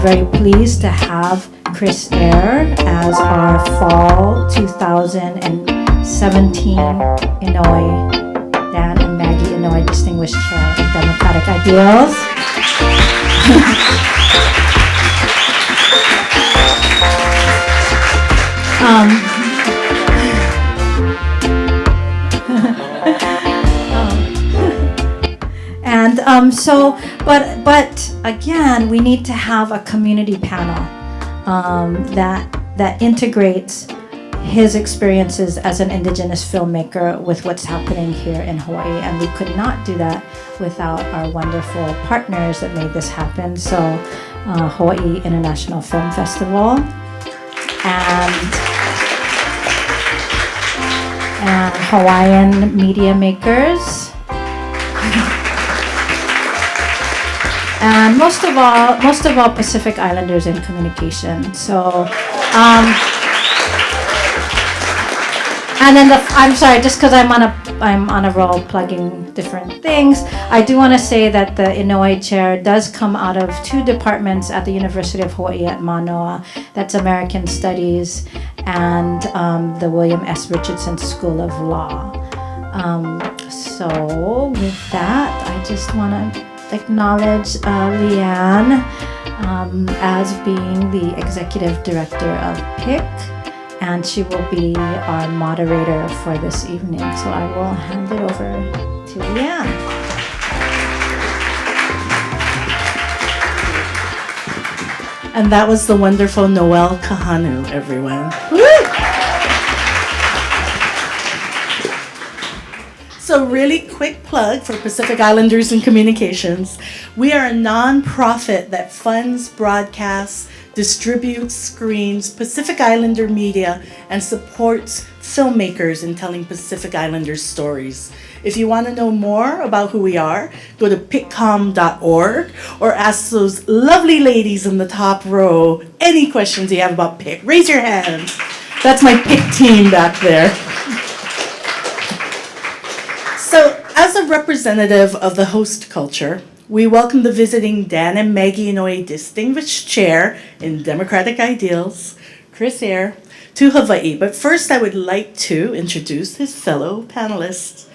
very pleased to have Chris Eyre as our fall 2017 Inouye, Dan and Maggie Inouye Distinguished Chair in Democratic Ideals. But again, we need to have a community panel that integrates his experiences as an Indigenous filmmaker with what's happening here in Hawaii, and we could not do that without our wonderful partners that made this happen. So, Hawaiʻi International Film Festival and Hawaiian media makers. And most of all, Pacific Islanders in communication. So, and then I'm sorry, just because I'm on a roll plugging different things. I do want to say that the Inouye chair does come out of two departments at the University of Hawaii at Manoa. That's American Studies and the William S. Richardson School of Law. So with that, I just want to acknowledge Leanne as being the executive director of PIC, and she will be our moderator for this evening. So I will hand it over to Leanne. And that was the wonderful Noel Kahanu, everyone. Woo! So really quick plug for Pacific Islanders in Communications. We are a nonprofit that funds, broadcasts, distributes, screens Pacific Islander media, and supports filmmakers in telling Pacific Islanders stories. If you want to know more about who we are, go to piccom.org or ask those lovely ladies in the top row any questions you have about PIC. Raise your hands. That's my PIC team back there. So, as a representative of the host culture, we welcome the visiting Dan and Maggie Inouye Distinguished Chair in Democratic Ideals, Chris Eyre, to Hawaii. But first, I would like to introduce his fellow panelists.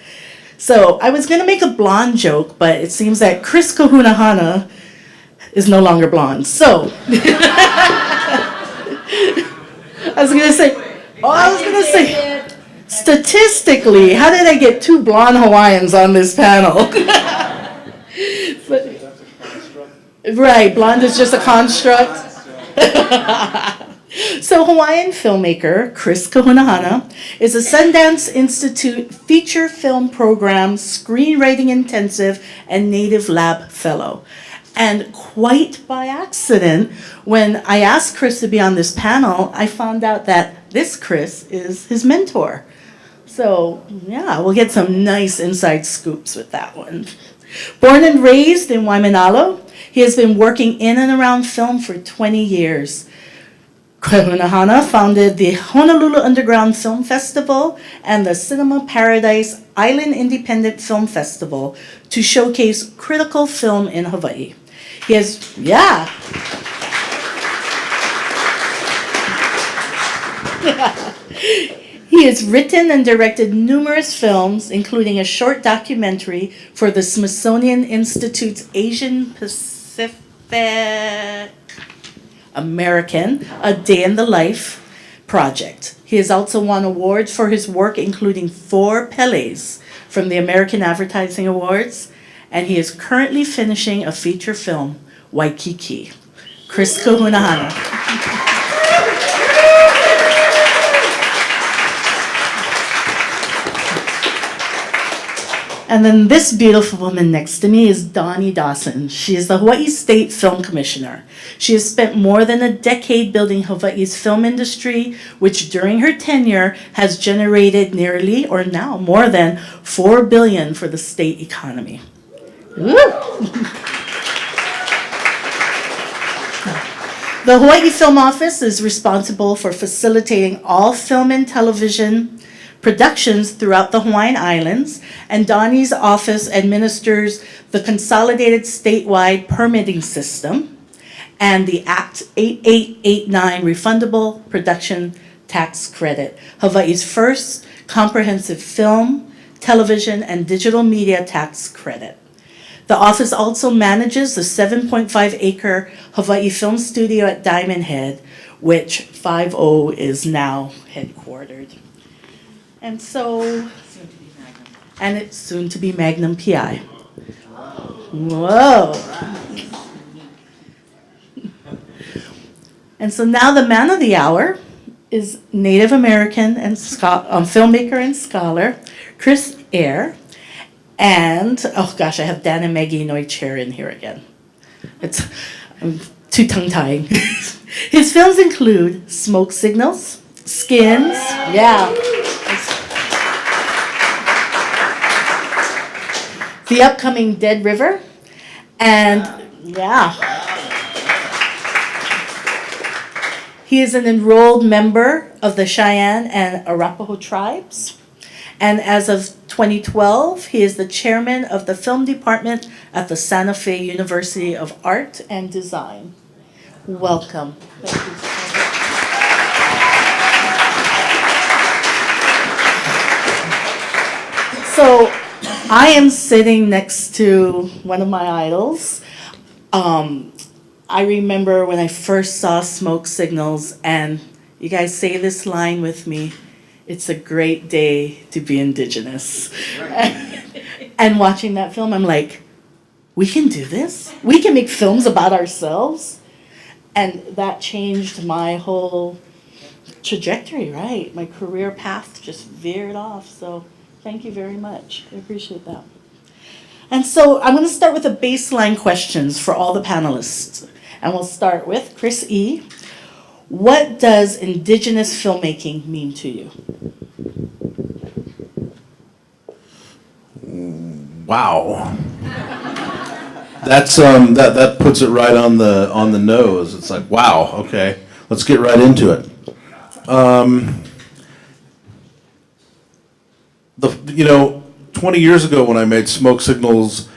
So, I was going to make a blonde joke, but it seems that Chris Kahunahana is no longer blonde. So, I was going to say, statistically, how did I get two blonde Hawaiians on this panel? Right, blonde is just a construct. So Hawaiian filmmaker Chris Kahunahana is a Sundance Institute feature film program, screenwriting intensive, and Native Lab fellow. And quite by accident, when I asked Chris to be on this panel, I found out that this Chris is his mentor. So yeah, we'll get some nice inside scoops with that one. Born and raised in Waimanalo, he has been working in and around film for 20 years. Kahunahana founded the Honolulu Underground Film Festival and the Cinema Paradise Island Independent Film Festival to showcase critical film in Hawaii. He has, He has written and directed numerous films, including a short documentary for the Smithsonian Institute's Asian Pacific American, A Day in the Life project. He has also won awards for his work, including 4 Peles from the American Advertising Awards, and he is currently finishing a feature film, Waikiki. Chris Kahunahana. And then this beautiful woman next to me is Donna Dawson. She is the Hawaii State Film Commissioner. She has spent more than a decade building Hawaii's film industry, which during her tenure has generated nearly, or now more than, $4 billion for the state economy. The Hawaii Film Office is responsible for facilitating all film and television productions throughout the Hawaiian Islands, and Donnie's office administers the consolidated statewide permitting system and the Act 8889 Refundable Production Tax Credit, Hawaii's first comprehensive film, television, and digital media tax credit. The office also manages the 7.5-acre Hawaii Film Studio at Diamond Head, which 5-0 is now headquartered. And so, and it's soon to be Magnum PI. Whoa. And so now the man of the hour is Native American and filmmaker and scholar Chris Eyre. And, oh gosh, I have Dan and Maggie Inouye chair in here again. I'm too tongue-tying. His films include Smoke Signals, Skins, yeah. The upcoming Dead River, and yeah. He is an enrolled member of the Cheyenne and Arapaho tribes. And as of 2012, he is the chairman of the film department at the Santa Fe University of Art and Design. Welcome. Thank you so much. So I am sitting next to one of my idols. I remember when I first saw Smoke Signals, and you guys say this line with me, "It's a great day to be Indigenous." And watching that film, I'm like, we can do this? We can make films about ourselves? And that changed my whole trajectory, right? My career path just veered off. So thank you very much. I appreciate that. And so I'm going to start with the baseline questions for all the panelists. And we'll start with Chris E. What does Indigenous filmmaking mean to you? Wow. That's that puts it right on the nose. It's like, wow, okay. Let's get right into it. 20 years ago when I made Smoke Signals,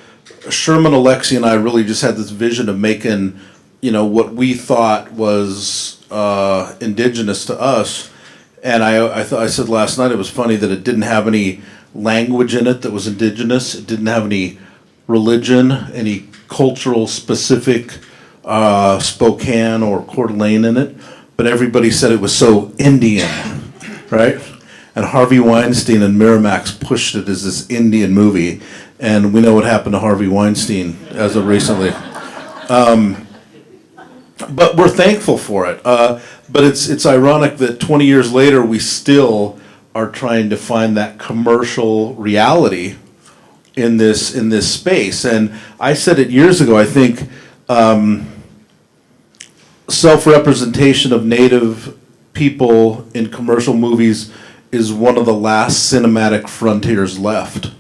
Sherman, Alexi, and I really just had this vision of making, what we thought was indigenous to us. And I said last night it was funny that it didn't have any language in it that was indigenous. It didn't have any religion, any cultural specific Spokane or Coeur d'Alene in it. But everybody said it was so Indian, right? And Harvey Weinstein and Miramax pushed it as this Indian movie. And we know what happened to Harvey Weinstein as of recently. But we're thankful for it. But it's ironic that 20 years later we still are trying to find that commercial reality in this space. And I said it years ago, I think self-representation of Native people in commercial movies is one of the last cinematic frontiers left.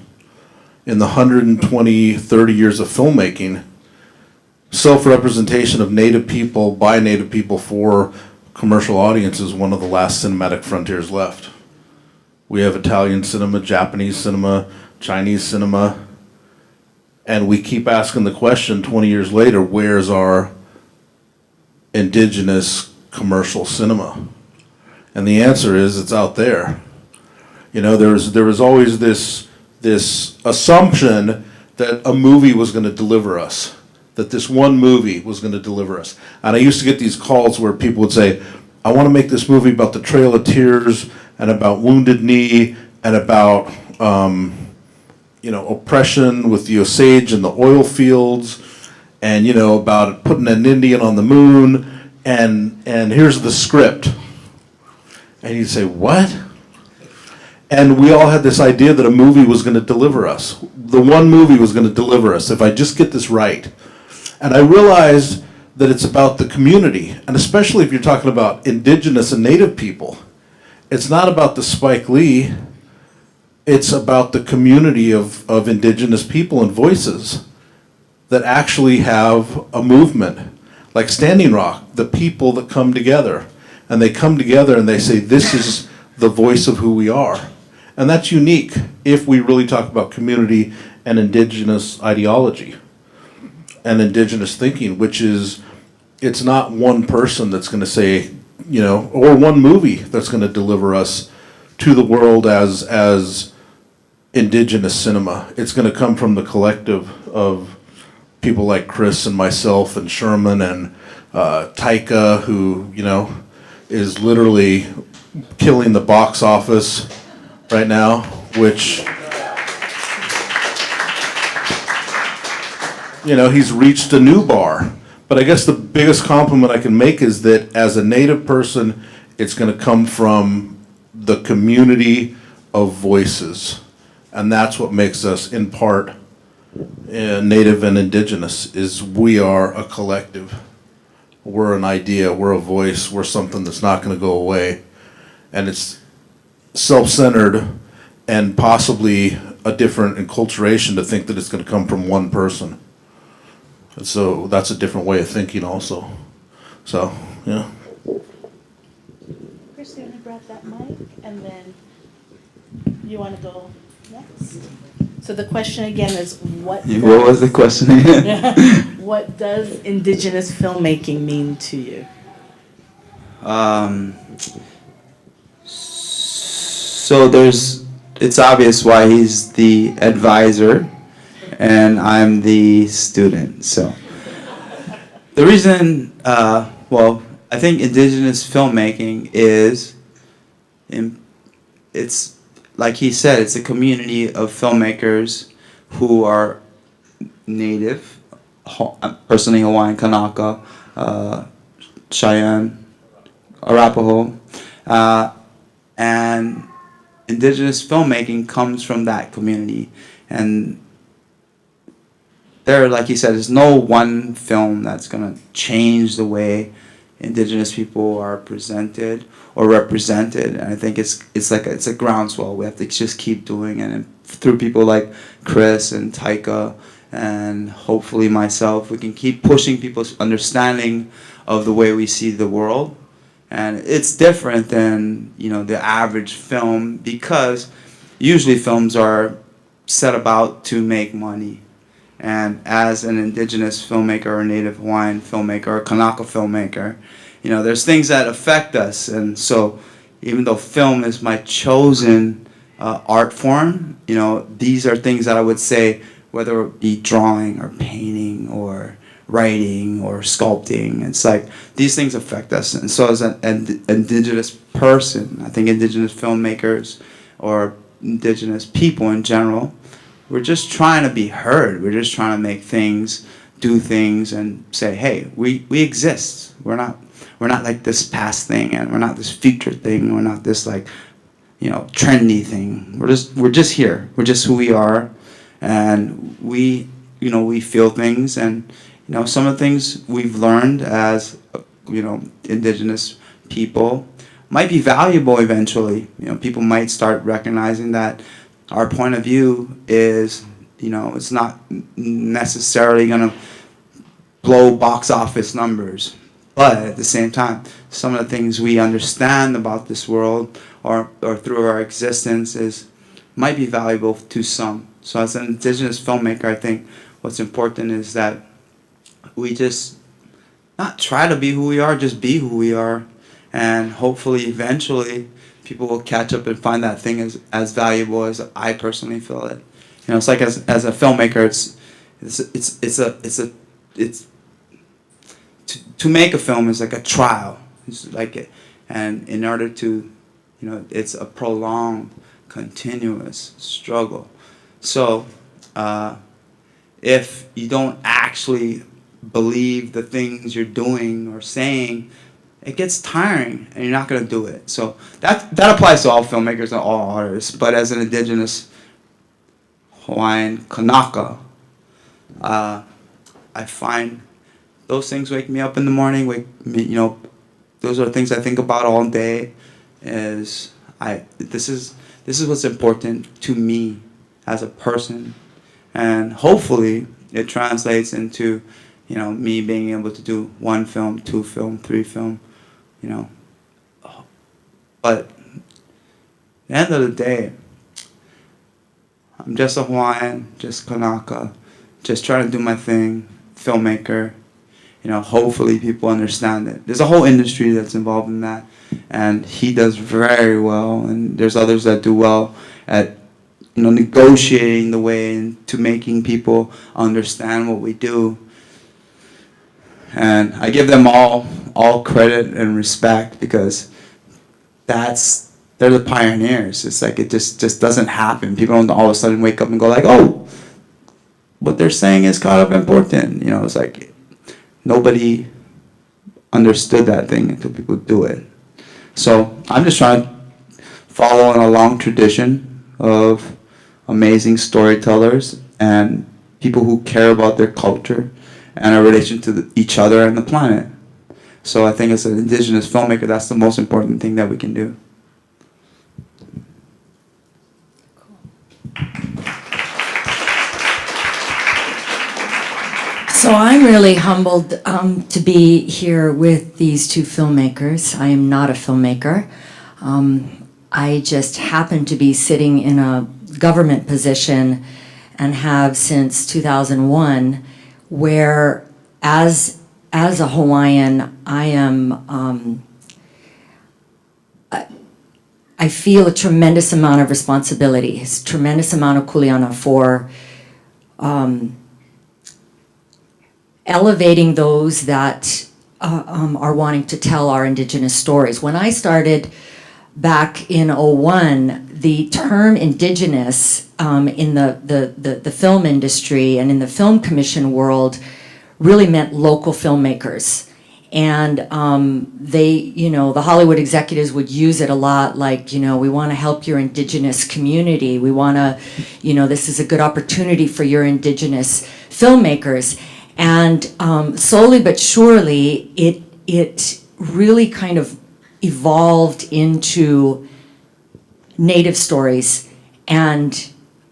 In the 120, 30 years of filmmaking, self-representation of Native people by Native people for commercial audiences is one of the last cinematic frontiers left. We have Italian cinema, Japanese cinema, Chinese cinema, and we keep asking the question 20 years later, where's our indigenous commercial cinema? And the answer is it's out there. There was always this assumption that a movie was going to deliver us, that this one movie was going to deliver us. And I used to get these calls where people would say, I want to make this movie about the Trail of Tears and about Wounded Knee and about oppression with the Osage and the oil fields and about putting an Indian on the moon and here's the script. And you'd say, what? And we all had this idea that a movie was going to deliver us. The one movie was going to deliver us if I just get this right. And I realized that it's about the community, and especially if you're talking about Indigenous and Native people. It's not about the Spike Lee. It's about the community of Indigenous people and voices that actually have a movement. Like Standing Rock, the people that come together. And they come together and they say, this is the voice of who we are. And that's unique if we really talk about community and Indigenous ideology and Indigenous thinking, which is it's not one person that's going to say, you know, or one movie that's going to deliver us to the world as indigenous cinema. It's going to come from the collective of people like Chris and myself and Sherman and Taika, who, you know, is literally killing the box office right now, which, you know, he's reached a new bar. But I guess the biggest compliment I can make is that as a Native person, it's going to come from the community of voices. And that's what makes us, in part, Native and Indigenous, is we are a collective. We're an idea, we're a voice, we're something that's not going to go away. And it's self-centered and possibly a different enculturation to think that it's going to come from one person. And so that's a different way of thinking also. So, yeah. Chris, you want to grab that mic? And then you want to go next? So the question again is, what was the question again? what does Indigenous filmmaking mean to you? So it's obvious why he's the advisor and I'm the student. So the reason, well, I think Indigenous filmmaking is, it's like he said, it's a community of filmmakers who are Native, personally Hawaiian, Kanaka, Cheyenne, Arapaho, and Indigenous filmmaking comes from that community. And there, like he said, there's no one film that's going to change the way Indigenous people are presented or represented. And I think it's a groundswell. We have to just keep doing it. And through people like Chris and Taika and hopefully myself, we can keep pushing people's understanding of the way we see the world. And it's different than, you know, the average film, because usually films are set about to make money. And as an Indigenous filmmaker or Native Hawaiian filmmaker or Kanaka filmmaker, you know, there's things that affect us. And so even though film is my chosen art form, you know, these are things that I would say, whether it be drawing or painting or writing or sculpting, it's like these things affect us. And so as an Indigenous person, I think Indigenous filmmakers or Indigenous people in general, we're just trying to be heard. We're just trying to make things, do things, and say, hey, we exist. We're not like this past thing, and we're not this future thing. We're not this, like, you know, trendy thing. We're just here. We're just who we are, and we feel things, and you know, some of the things we've learned as, you know, Indigenous people might be valuable eventually. You know, people might start recognizing that our point of view is, you know, it's not necessarily going to blow box office numbers. But at the same time, some of the things we understand about this world or through our existence might be valuable to some. So as an Indigenous filmmaker, I think what's important is that we just not try to be who we are, just be who we are. And hopefully, eventually, people will catch up and find that thing as valuable as I personally feel it. You know, it's like as a filmmaker, to make a film is like a trial. It's like it, and in order to, you know, it's a prolonged, continuous struggle. So, if you don't actually believe the things you're doing or saying, it gets tiring and you're not going to do it. So that applies to all filmmakers and all artists. But as an Indigenous Hawaiian Kanaka, I find those things wake me up in the morning. You know, those are things I think about all day. This is what's important to me as a person, and hopefully it translates into, you know, me being able to do 1 film, 2 film, 3 film, you know. But at the end of the day, I'm just a Hawaiian, just Kanaka, just trying to do my thing, filmmaker. hopefully people understand it. There's a whole industry that's involved in that, and he does very well, and there's others that do well at negotiating the way into making people understand what we do. And I give them all credit and respect, because they're the pioneers. It's like it just doesn't happen. People don't all of a sudden wake up and go like, oh, what they're saying is kind of important. It's like nobody understood that thing until people do it. So I'm just trying to follow in a long tradition of amazing storytellers and people who care about their culture and our relation to each other and the planet. So I think as an Indigenous filmmaker, that's the most important thing that we can do. So I'm really humbled to be here with these two filmmakers. I am not a filmmaker. I just happen to be sitting in a government position and have since 2001, where as a Hawaiian, I am I feel a tremendous amount of responsibility, a tremendous amount of kuleana for elevating those that are wanting to tell our Indigenous stories. When I started back in '01, the term Indigenous in the film industry and in the film commission world really meant local filmmakers. And they, the Hollywood executives would use it a lot, like, we want to help your Indigenous community. We want to, this is a good opportunity for your Indigenous filmmakers. And slowly but surely, it really kind of evolved into Native stories and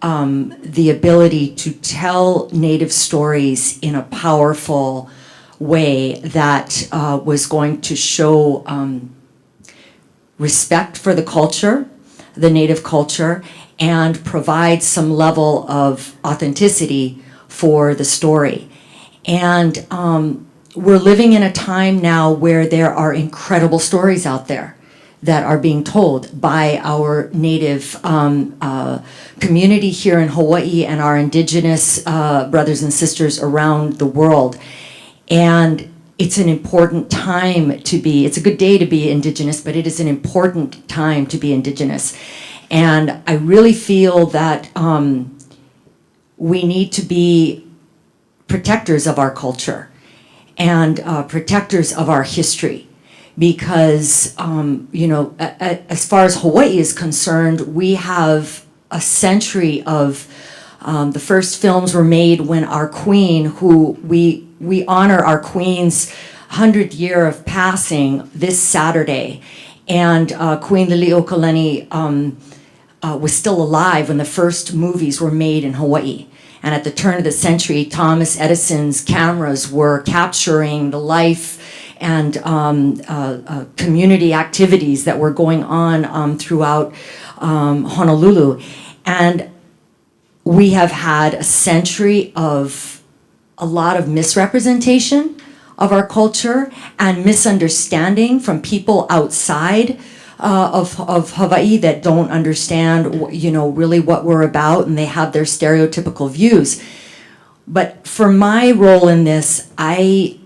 the ability to tell Native stories in a powerful way that was going to show respect for the culture, the Native culture, and provide some level of authenticity for the story. And we're living in a time now where there are incredible stories out there that are being told by our Native community here in Hawaii and our Indigenous brothers and sisters around the world. And it's an important time to be, it's a good day to be Indigenous, but it is an important time to be Indigenous. And I really feel that we need to be protectors of our culture and protectors of our history, because as far as Hawaii is concerned, we have a century of the first films were made when our queen, who we honor our queen's 100th year of passing this Saturday, and Queen Liliuokalani was still alive when the first movies were made in Hawaii. And at the turn of the century, Thomas Edison's cameras were capturing the life and community activities that were going on throughout Honolulu. And we have had a century of a lot of misrepresentation of our culture and misunderstanding from people outside of Hawaii that don't understand, really what we're about, and they have their stereotypical views. But for my role in this, I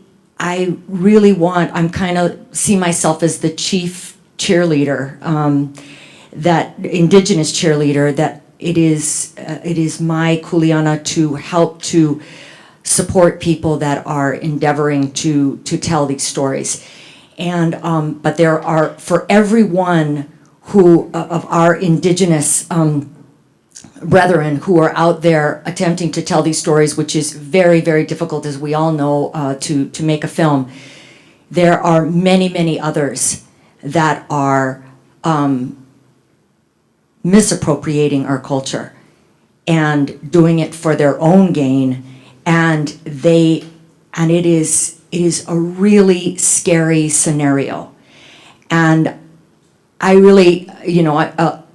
really I'm kind of see myself as the chief cheerleader, that Indigenous cheerleader, that it is my kuleana to help to support people that are endeavoring to tell these stories. And but there are, for everyone who of our Indigenous brethren who are out there attempting to tell these stories, which is very, very difficult, as we all know, to make a film, there are many, many others that are misappropriating our culture and doing it for their own gain, and it is a really scary scenario. And I really,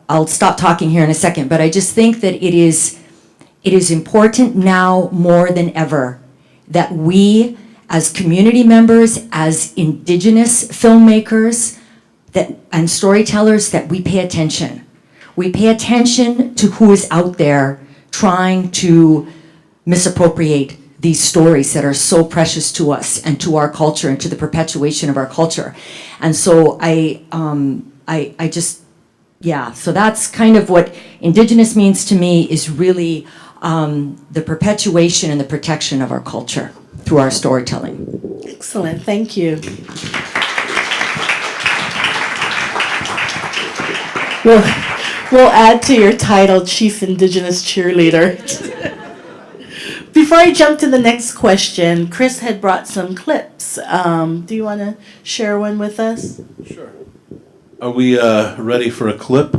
I'll stop talking here in a second, but I just think that it is important now more than ever that we as community members, as Indigenous filmmakers and storytellers, that we pay attention. We pay attention to who is out there trying to misappropriate these stories that are so precious to us and to our culture and to the perpetuation of our culture. And so I just, yeah, so that's kind of what Indigenous means to me, is really the perpetuation and the protection of our culture through our storytelling. Excellent, thank you. We'll add to your title, Chief Indigenous Cheerleader. Before I jump to the next question, Chris had brought some clips. Do you want to share one with us? Sure. Are we ready for a clip?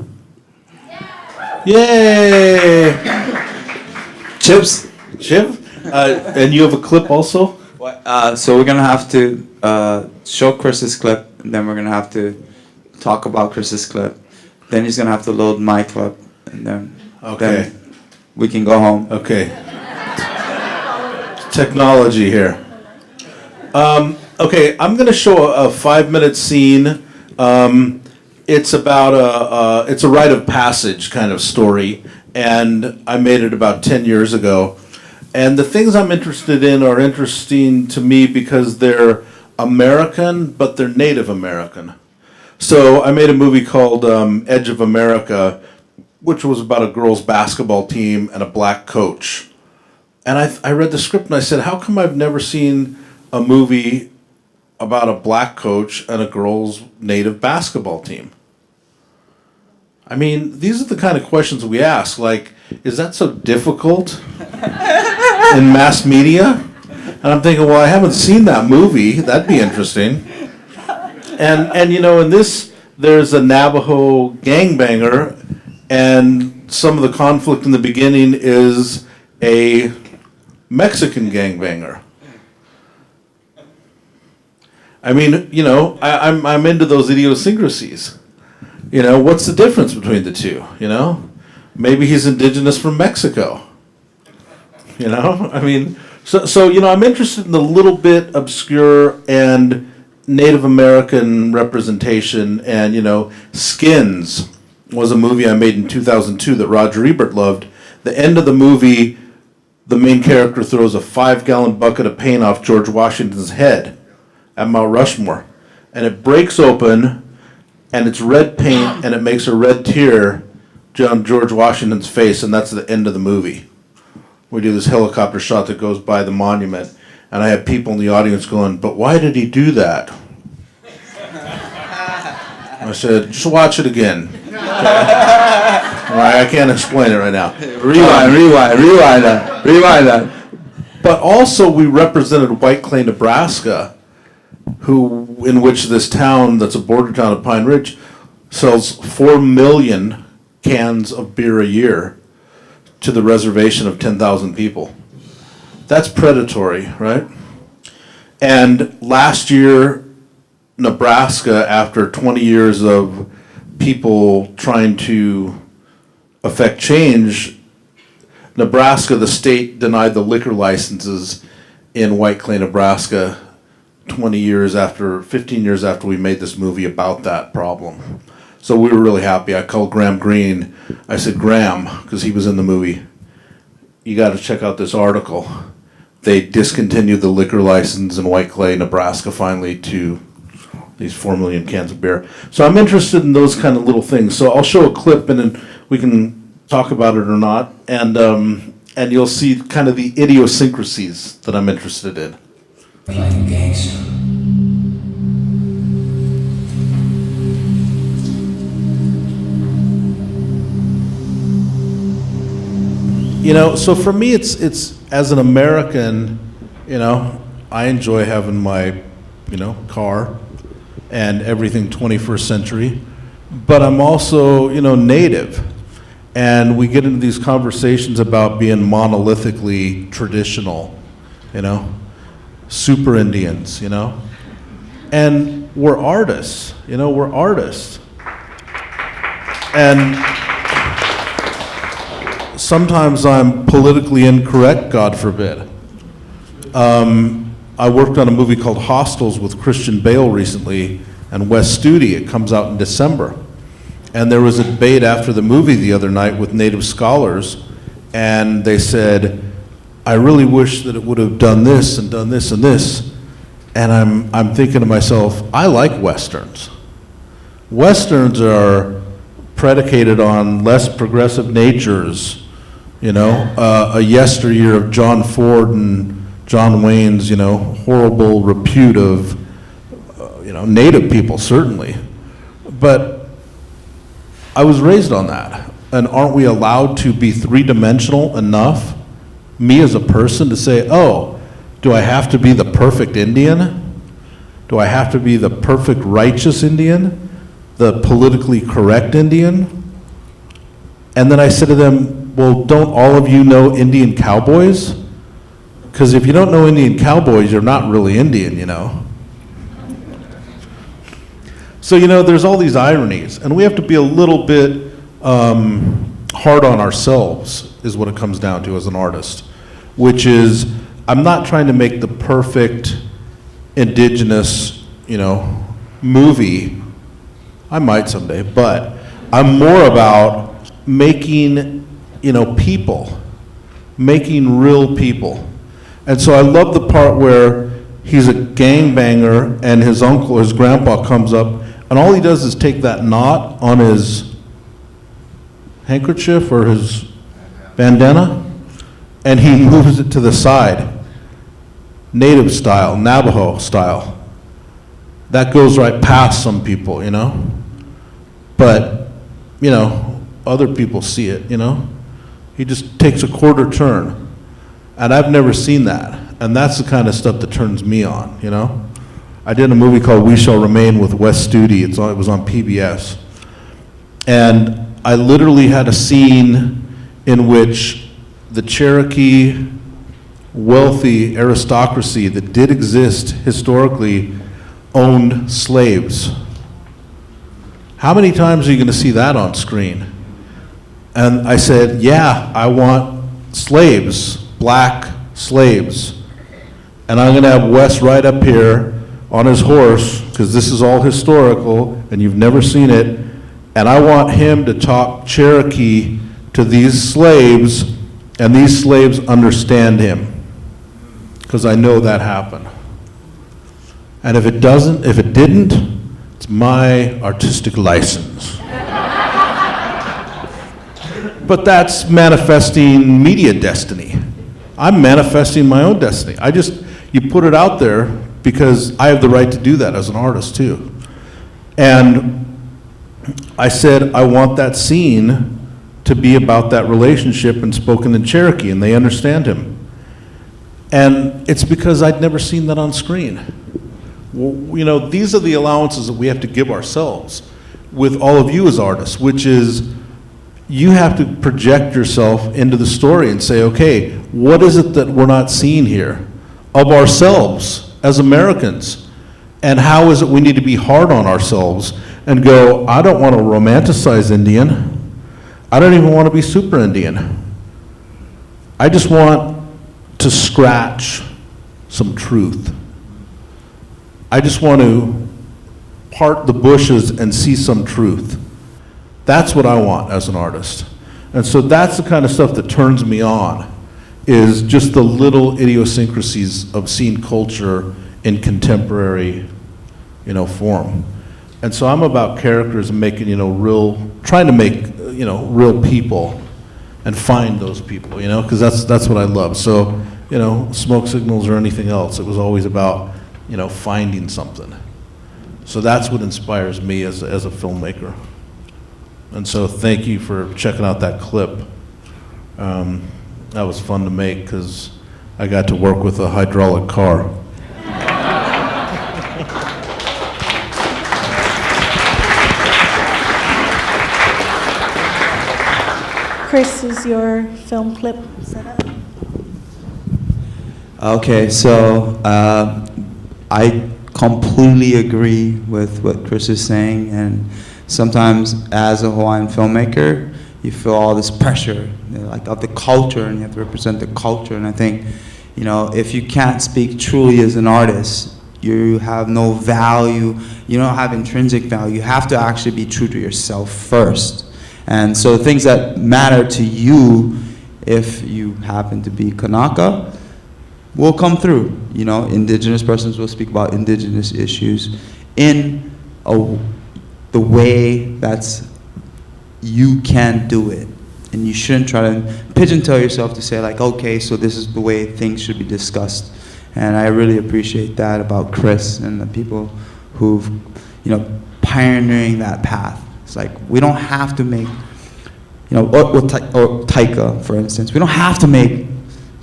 Yay! Chips. Chip? And you have a clip also? So we're gonna have to show Chris's clip, and then we're gonna have to talk about Chris's clip. Then he's gonna have to load my clip, and then we can go home. Okay. Technology here. Okay, I'm gonna show a 5-minute scene. It's about it's a rite of passage kind of story, and I made it about 10 years ago. And the things I'm interested in are interesting to me because they're American, but they're Native American. So I made a movie called Edge of America, which was about a girls' basketball team and a black coach. And I read the script and I said, how come I've never seen a movie about a black coach and a girls' Native basketball team? I mean, these are the kind of questions we ask. Like, is that so difficult in mass media? And I'm thinking, well, I haven't seen that movie. That'd be interesting. And you know, in this, there's a Navajo gangbanger, and some of the conflict in the beginning is a Mexican gangbanger. I mean, you know, I'm into those idiosyncrasies. You know, what's the difference between the two? You know, maybe he's indigenous from Mexico. You know, I mean, so you know, I'm interested in the little bit obscure and Native American representation. And you know, Skins was a movie I made in 2002 that Roger Ebert loved. The end of the movie, the main character throws a 5-gallon bucket of paint off George Washington's head at Mount Rushmore, and it breaks open, and it's red paint, and it makes a red tear on George Washington's face, and that's the end of the movie. We do this helicopter shot that goes by the monument, and I have people in the audience going, but why did he do that? I said, just watch it again. Okay? I can't explain it right now. Rewind that. But also we represented White Clay, Nebraska, in which this town that's a border town of Pine Ridge sells 4 million cans of beer a year to the reservation of 10,000 people. That's predatory, right? And last year, Nebraska, after 20 years of people trying to affect change, Nebraska, the state, denied the liquor licenses in White Clay, Nebraska 15 years after we made this movie about that problem. So we were really happy. I called Graham Greene. I said, Graham, because he was in the movie, you got to check out this article. They discontinued the liquor license in White Clay, Nebraska, finally, to these 4 million cans of beer. So I'm interested in those kind of little things. So I'll show a clip and then we can talk about it or not. And you'll see kind of the idiosyncrasies that I'm interested in. Like a gangster. You know, so for me, it's as an American, you know, I enjoy having my, you know, car and everything 21st century, but I'm also, you know, Native. And we get into these conversations about being monolithically traditional, you know, super Indians, you know, and we're artists, you know, we're artists. And sometimes I'm politically incorrect, God forbid. I worked on a movie called Hostels with Christian Bale recently, and Wes Studi. It comes out in December. And there was a debate after the movie the other night with Native scholars, and they said, I really wish that it would have done this and done this and this. And I'm thinking to myself, I like Westerns. Westerns are predicated on less progressive natures, you know, a yesteryear of John Ford and John Wayne's, you know, horrible repute of, you know, Native people, certainly. But I was raised on that. And aren't we allowed to be three-dimensional enough, me as a person, to say, oh, do I have to be the perfect Indian? Do I have to be the perfect righteous Indian? The politically correct Indian? And then I said to them, well, don't all of you know Indian cowboys? Because if you don't know Indian cowboys, you're not really Indian, you know. So, you know, there's all these ironies, and we have to be a little bit hard on ourselves, is what it comes down to as an artist, which is, I'm not trying to make the perfect indigenous, you know, movie. I might someday, but I'm more about making, you know, people, making real people. And so I love the part where he's a gangbanger and his uncle, his grandpa comes up, and all he does is take that knot on his handkerchief or his bandana, and he moves it to the side, Native style, Navajo style. That goes right past some people, you know? But, you know, other people see it, you know? He just takes a quarter turn. And I've never seen that. And that's the kind of stuff that turns me on, you know? I did a movie called We Shall Remain with Wes Studi. It was on PBS. And I literally had a scene in which the Cherokee wealthy aristocracy that did exist historically owned slaves. How many times are you going to see that on screen? And I said, yeah, I want slaves, black slaves. And I'm going to have Wes right up here on his horse, because this is all historical and you've never seen it, and I want him to talk Cherokee to these slaves, and these slaves understand him, because I know that happened. And if it didn't, it's my artistic license. But that's manifesting media destiny. I'm manifesting my own destiny. You put it out there because I have the right to do that as an artist too. And I said, I want that scene to be about that relationship and spoken in Cherokee, and they understand him. And it's because I'd never seen that on screen. Well, you know, these are the allowances that we have to give ourselves with all of you as artists, which is you have to project yourself into the story and say, okay, what is it that we're not seeing here of ourselves as Americans? And how is it we need to be hard on ourselves and go, I don't want to romanticize Indian. I don't even want to be super Indian. I just want to scratch some truth. I just want to part the bushes and see some truth. That's what I want as an artist. And so that's the kind of stuff that turns me on, is just the little idiosyncrasies of scene culture in contemporary, you know, form. And so I'm about characters and making, you know, trying to make, you know, real people and find those people, you know, because that's what I love. So, you know, Smoke Signals or anything else, it was always about, you know, finding something. So that's what inspires me as a filmmaker. And so thank you for checking out that clip. That was fun to make because I got to work with a hydraulic car. Chris, is your film clip set up? Okay, so I completely agree with what Chris is saying, and sometimes as a Hawaiian filmmaker, you feel all this pressure, you know, like of the culture, and you have to represent the culture. And I think, You know, if you can't speak truly as an artist, you have no value, you don't have intrinsic value. You have to actually be true to yourself first. And so the things that matter to you, if you happen to be Kanaka, will come through. You know, Indigenous persons will speak about Indigenous issues in the way that's, you can do it. And you shouldn't try to pigeon-tail yourself to say like, okay, so this is the way things should be discussed. And I really appreciate that about Chris and the people who've, you know, pioneering that path. It's like, we don't have to make, you know, or Taika, for instance, we don't have to make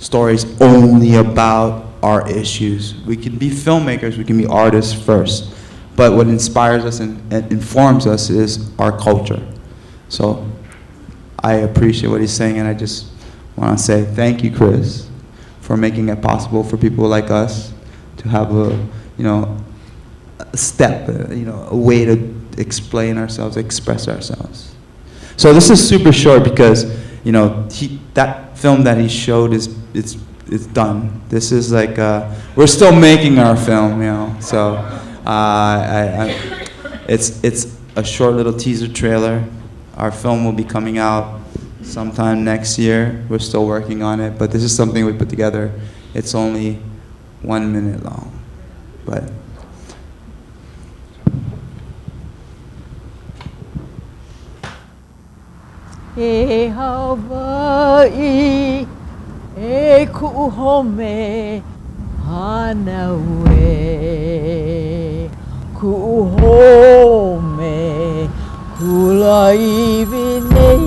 stories only about our issues. We can be filmmakers, we can be artists first. But what inspires us and informs us is our culture. So I appreciate what he's saying, and I just want to say thank you, Chris, for making it possible for people like us to have a, you know, a step, you know, a way to explain ourselves, express ourselves. So this is super short because, you know, that film that he showed it's done. This is like, we're still making our film, you know, so it's a short little teaser trailer. Our film will be coming out sometime next year. We're still working on it, but this is something we put together. It's only 1 minute long, but. E Hawaiʻi, e ku'uhome, Hana we, ku'uhome, kulaiwi nei,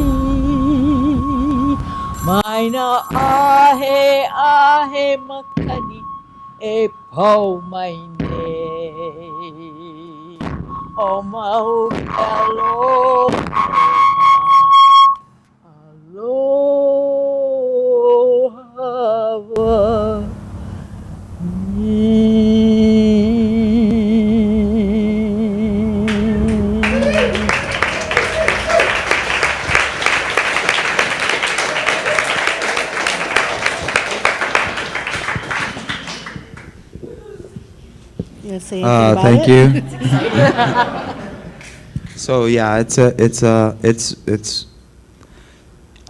maina ahe makani, e pau mai nei, o mau aloha. Aloha You want to say anything about thank it? you. So yeah, it's.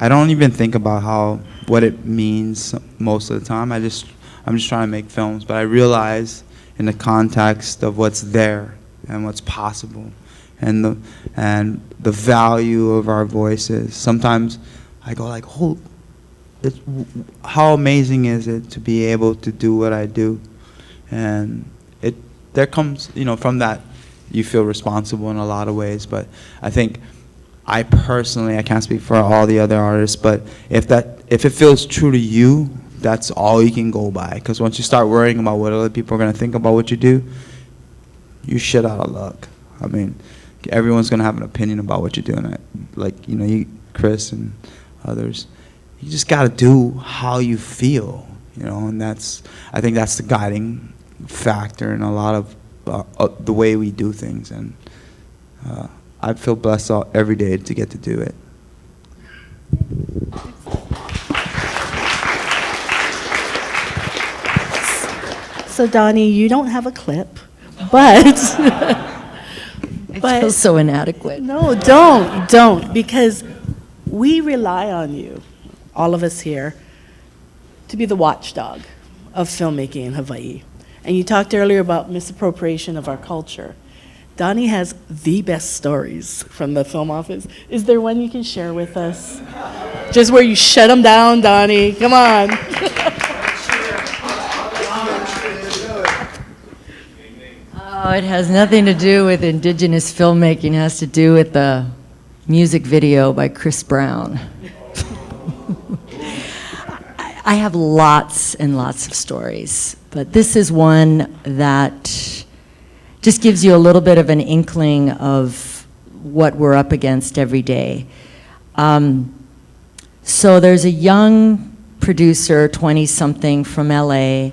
I don't even think about what it means most of the time. I'm just trying to make films, but I realize in the context of what's there and what's possible, and the value of our voices. Sometimes I go like, oh, how amazing is it to be able to do what I do, and there comes, you know, from that you feel responsible in a lot of ways. But I think I personally, I can't speak for all the other artists, but if it feels true to you, that's all you can go by. Because once you start worrying about what other people are going to think about what you do, you're shit out of luck. I mean, everyone's going to have an opinion about what you're doing. Like, you know, you, Chris and others, you just got to do how you feel, you know, and I think that's the guiding factor in a lot of the way we do things. And I feel blessed every day to get to do it. So Donnie, you don't have a clip, but I feel so inadequate. no, don't, because we rely on you, all of us here, to be the watchdog of filmmaking in Hawaii. And you talked earlier about misappropriation of our culture. Donnie has the best stories from the film office. Is there one you can share with us? Just where you shut them down, Donnie. Come on. Oh, it has nothing to do with Indigenous filmmaking. It has to do with the music video by Chris Brown. I have lots and lots of stories, but this is one that just gives you a little bit of an inkling of what we're up against every day. So there's a young producer, 20-something from LA,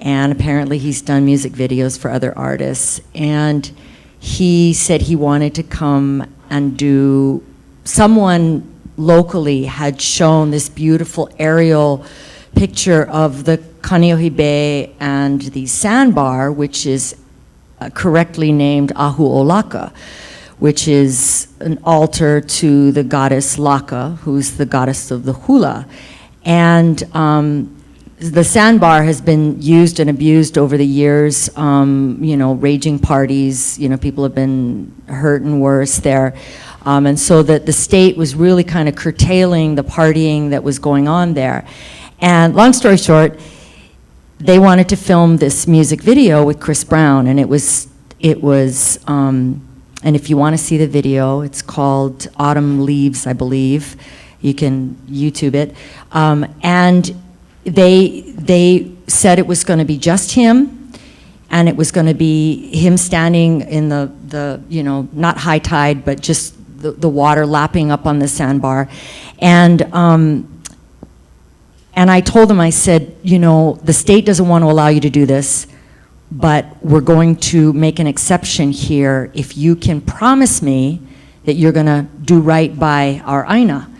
and apparently he's done music videos for other artists. And he said he wanted to come and do, someone locally had shown this beautiful aerial picture of the Kaneohe Bay and the sandbar, which is correctly named Ahu'olaka, which is an altar to the goddess Laka, who's the goddess of the hula. And the sandbar has been used and abused over the years, you know, raging parties, you know, people have been hurt and worse there. And so that the state was really kind of curtailing the partying that was going on there. And long story short, they wanted to film this music video with Chris Brown, and it was, and if you want to see the video, it's called Autumn Leaves, I believe. You can YouTube it. And they said it was going to be just him, and it was going to be him standing in the you know, not high tide, but just the water lapping up on the sandbar. And I told him, I said, you know, the state doesn't want to allow you to do this, but we're going to make an exception here if you can promise me that you're going to do right by our Aina.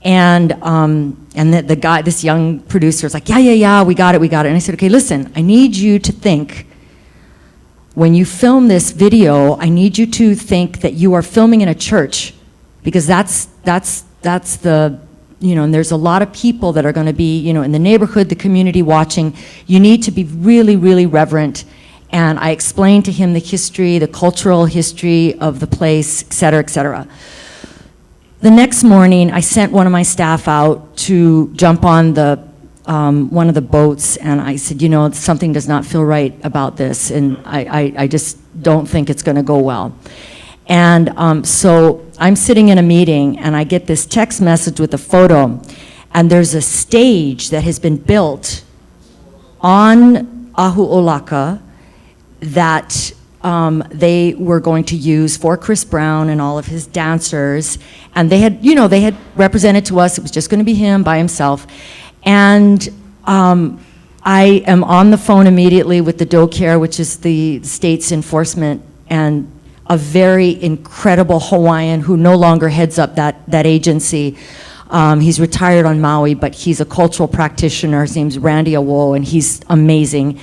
And the guy, this young producer was like, yeah, we got it. And I said, okay, listen, I need you to think, when you film this video, I need you to think that you are filming in a church, because that's the, you know, and there's a lot of people that are going to be, you know, in the neighborhood, the community watching. You need to be really, really reverent. And I explained to him the history, the cultural history of the place, et cetera, et cetera. The next morning, I sent one of my staff out to jump on the one of the boats, and I said, you know, something does not feel right about this, and I just don't think it's going to go well. And so I'm sitting in a meeting, and I get this text message with a photo, and there's a stage that has been built on Ahu'olaka that they were going to use for Chris Brown and all of his dancers. And they had, you know, they had represented to us, it was just going to be him by himself. And I am on the phone immediately with the DoCare, which is the state's enforcement, and a very incredible Hawaiian who no longer heads up that agency. He's retired on Maui, but he's a cultural practitioner. His name's Randy Awo, and he's amazing.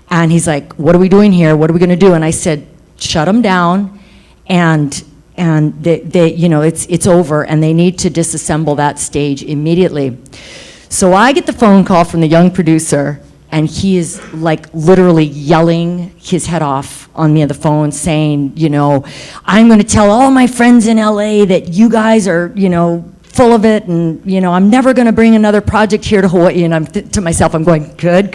And he's like, what are we doing here? What are we going to do? And I said, shut them down, and they you know, it's over, and they need to disassemble that stage immediately. So I get the phone call from the young producer, and he is like literally yelling his head off on me on the phone, saying, you know, I'm going to tell all my friends in LA that you guys are, you know, full of it, and, you know, I'm never going to bring another project here to Hawaii. And I'm to myself, I'm going, good.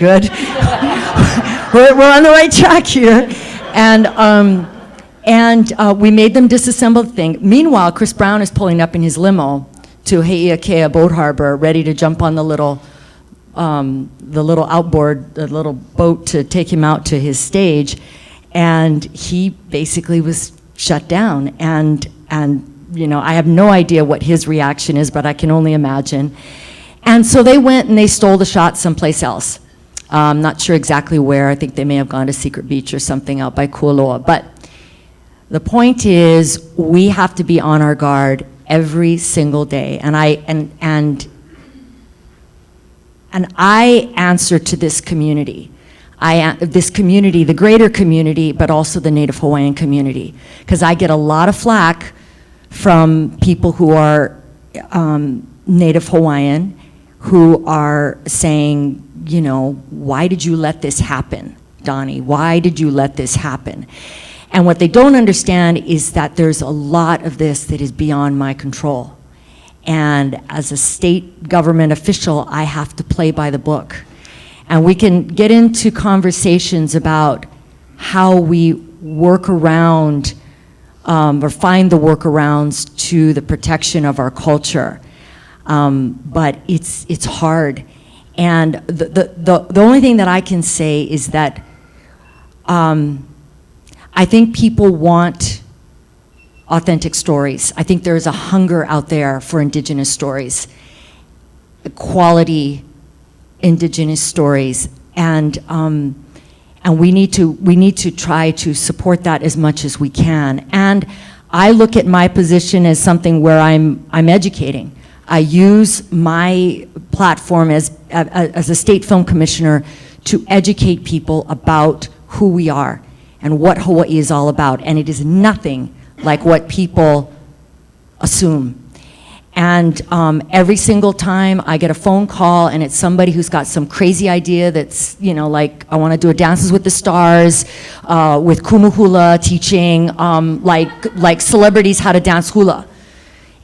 we're on the right track here. And we made them disassemble the thing. Meanwhile, Chris Brown is pulling up in his limo to Heiʻakea Boat Harbor, ready to jump on the little outboard, the little boat to take him out to his stage. And he basically was shut down. And you know, I have no idea what his reaction is, but I can only imagine. And so they went and they stole the shot someplace else. I'm not sure exactly where. I think they may have gone to Secret Beach or something out by Kualoa. But the point is, we have to be on our guard every single day. And I answer to this community. This community, the greater community, but also the Native Hawaiian community. Because I get a lot of flack from people who are Native Hawaiian, who are saying, you know, why did you let this happen, Donnie? Why did you let this happen? And what they don't understand is that there's a lot of this that is beyond my control. And as a state government official, I have to play by the book. And we can get into conversations about how we work around or find the workarounds to the protection of our culture. But it's hard. And the only thing that I can say is that I think people want authentic stories. I think there is a hunger out there for Indigenous stories, quality Indigenous stories, and we need to try to support that as much as we can. And I look at my position as something where I'm educating. I use my platform as a state film commissioner to educate people about who we are and what Hawaii is all about. And it is nothing like what people assume. And every single time I get a phone call and it's somebody who's got some crazy idea that's, you know, like I want to do a Dances with the Stars with kumu hula teaching, like celebrities how to dance hula.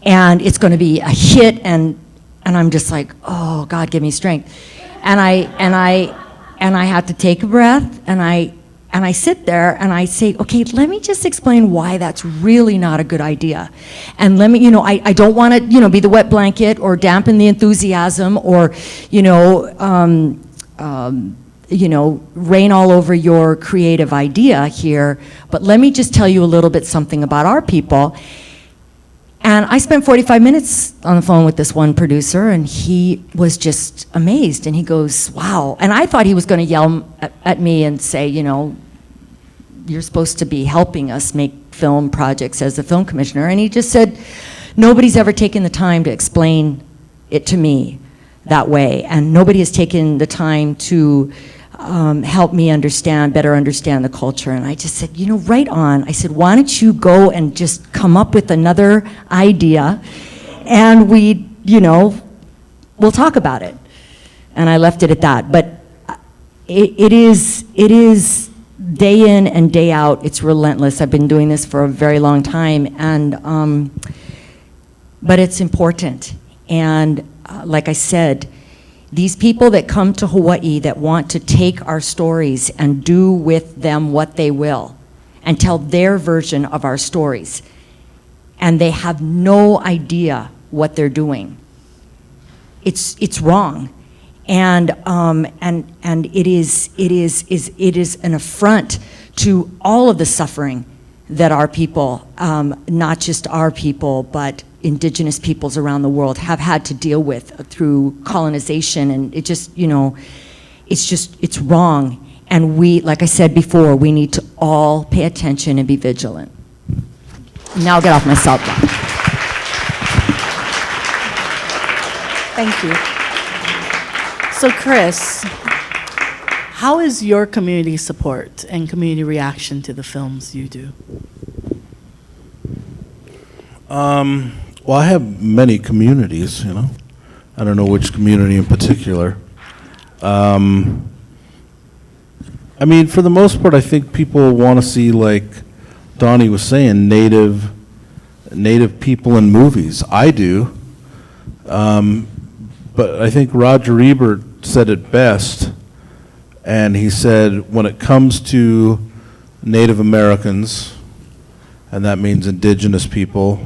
And it's going to be a hit, and I'm just like, oh, God, give me strength. And I had to take a breath, and I sit there and I say, okay, let me just explain why that's really not a good idea. And let me, you know, I don't want to, you know, be the wet blanket or dampen the enthusiasm or, rain all over your creative idea here. But let me just tell you a little bit something about our people. And I spent 45 minutes on the phone with this one producer, and he was just amazed. And he goes, wow. And I thought he was going to yell at me and say, you know, you're supposed to be helping us make film projects as a film commissioner. And he just said, nobody's ever taken the time to explain it to me that way. And nobody has taken the time to help me better understand the culture. And I just said, you know, right on. I said, why don't you go and just come up with another idea, and we'll talk about it. And I left it at that. But it is day in and day out. It's relentless. I've been doing this for a very long time, and but it's important. And like I said, these people that come to Hawaii that want to take our stories and do with them what they will and tell their version of our stories, and they have no idea what they're doing. It's wrong, and it is an affront to all of the suffering that our people, not just our people, but indigenous peoples around the world have had to deal with through colonization. And it just, it's wrong. And we, like I said before, we need to all pay attention and be vigilant. Now I'll get off my soapbox. Thank you. So Chris, how is your community support and community reaction to the films you do? Well, I have many communities, you know. I don't know which community in particular. I mean, for the most part, I think people want to see, like Donnie was saying, native people in movies. I do. But I think Roger Ebert said it best, and he said, when it comes to Native Americans, and that means indigenous people,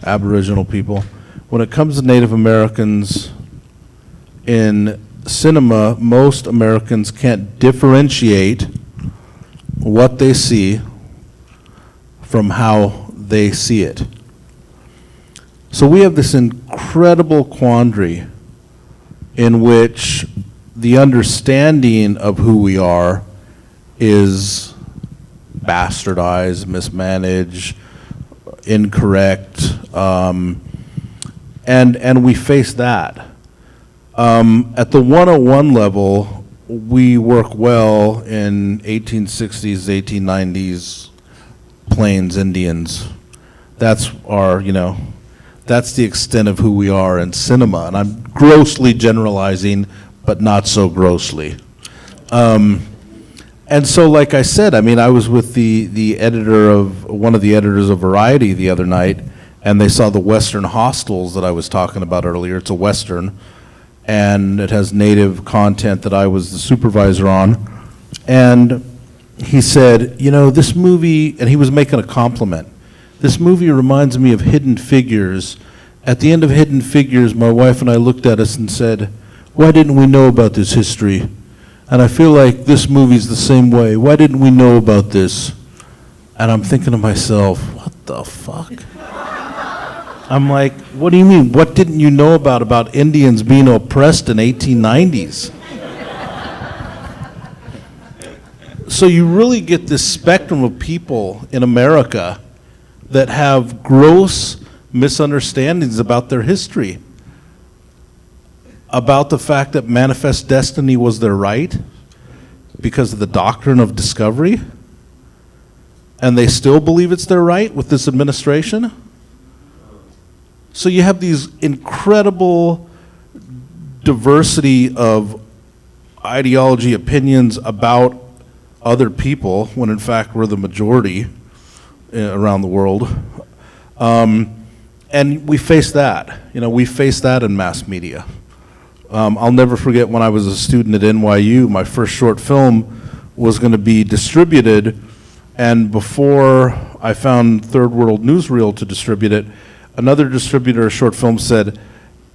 Aboriginal people, when it comes to Native Americans in cinema, most Americans can't differentiate what they see from how they see it. So we have this incredible quandary in which the understanding of who we are is bastardized, mismanaged, incorrect, and we face that. At the 101 level, we work well in 1860s, 1890s Plains Indians. That's our, that's the extent of who we are in cinema. And I'm grossly generalizing, but not so grossly. And so, like I said, I mean, I was with one of the editors of Variety the other night, and they saw the Western Hostels that I was talking about earlier. It's a Western, and it has Native content that I was the supervisor on. And he said, this movie, and he was making a compliment, this movie reminds me of Hidden Figures. At the end of Hidden Figures, my wife and I looked at us and said, why didn't we know about this history? And I feel like this movie's the same way. Why didn't we know about this? And I'm thinking to myself, what the fuck? I'm like, what do you mean? What didn't you know about Indians being oppressed in 1890s? So you really get this spectrum of people in America that have gross misunderstandings about their history, about the fact that manifest destiny was their right because of the doctrine of discovery, and they still believe it's their right with this administration. So you have these incredible diversity of ideology, opinions about other people, when in fact we're the majority around the world. And we face that. We face that in mass media. I'll never forget when I was a student at NYU, my first short film was going to be distributed, and before I found Third World Newsreel to distribute it, another distributor of short film said,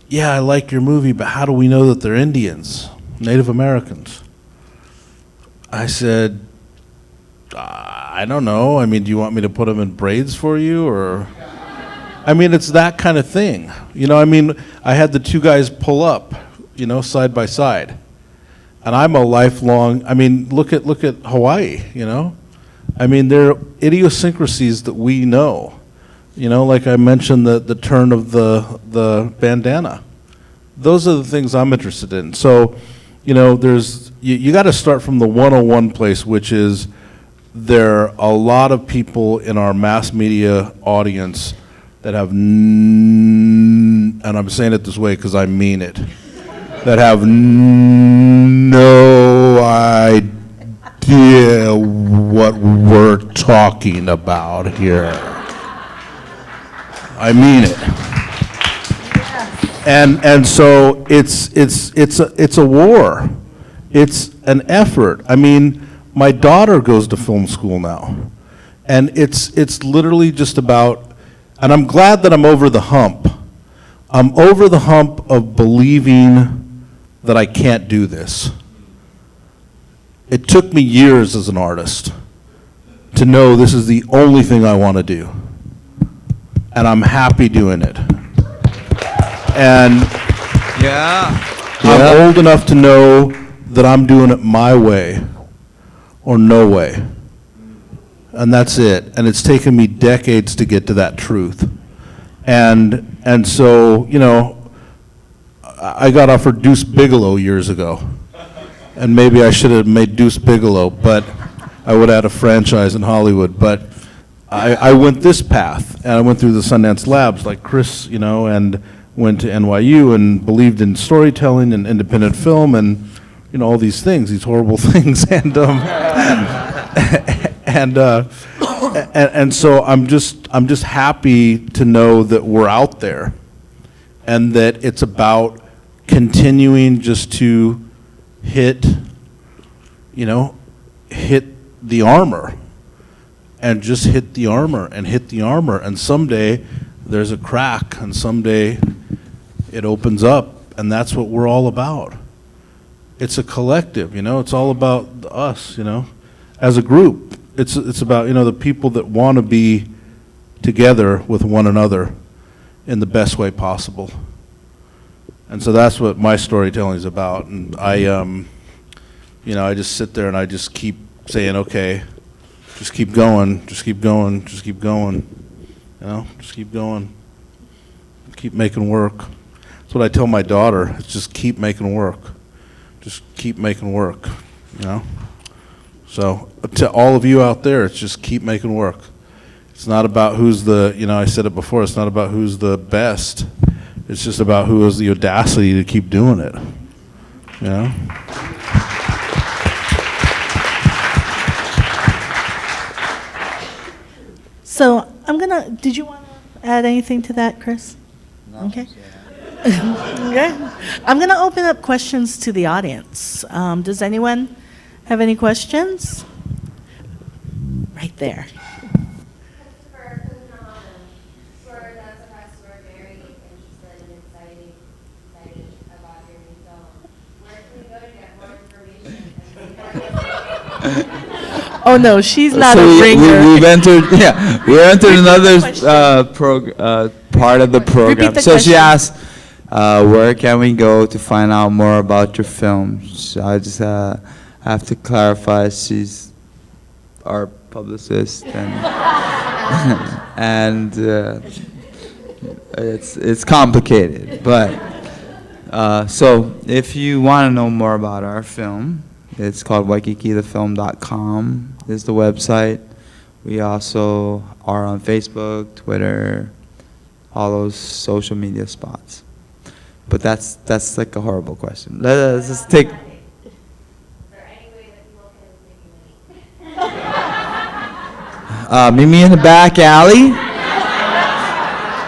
"Yeah, I like your movie, but how do we know that they're Indians, Native Americans?" I said, "I don't know. I mean, do you want me to put them in braids for you, or?" I mean, it's that kind of thing. I had the two guys pull up, side by side. And I'm a lifelong, look at Hawaii, there are idiosyncrasies that we know. Like I mentioned, the turn of the bandana. Those are the things I'm interested in. So, you got to start from the 101 place, which is there are a lot of people in our mass media audience that have, and I'm saying it this way because I mean it, that have no idea what we're talking about here. I mean it. And so it's a war. It's an effort. My daughter goes to film school now, and it's literally just about, and I'm glad that I'm over the hump. I'm over the hump of believing that I can't do this. It took me years as an artist to know this is the only thing I want to do. And I'm happy doing it. And I'm old enough to know that I'm doing it my way or no way. And that's it. And it's taken me decades to get to that truth. And so, I got offered Deuce Bigalow years ago. And maybe I should have made Deuce Bigalow, but I would have had a franchise in Hollywood. But I went this path, and I went through the Sundance Labs like Chris, and went to NYU and believed in storytelling and independent film and, all these things, these horrible things. And so I'm just happy to know that we're out there, and that it's about continuing just to hit the armor, and just hit the armor and hit the armor, and someday there's a crack, and someday it opens up, and that's what we're all about. It's a collective, it's all about us, as a group. It's about, the people that want to be together with one another in the best way possible. And so that's what my storytelling is about. And I just sit there and I just keep saying, okay, just keep going, just keep going, just keep going, just keep going, keep making work. That's what I tell my daughter, it's just keep making work. Just keep making work, So to all of you out there, it's just keep making work. It's not about who's the, I said it before, it's not about who's the best. It's just about who has the audacity to keep doing it, So did you want to add anything to that, Chris? No. Okay. Okay. I'm going to open up questions to the audience. Does anyone have any questions? Right there. Christopher Kahunahana, for those of us who are very interested and excited about your new film, where can we go to get more information? Oh no, she's not So a ringer. we've entered, we entered another part of the program. the So she question. asked, where can we go to find out more about your film? So I just have to clarify, she's our publicist, and It's complicated, but so if you want to know more about our film, it's called waikikithefilm.com is the website. We also are on Facebook, Twitter, all those social media spots. But that's like a horrible question. Let's just take. Is there any way that people can make money? Meet me in the back alley,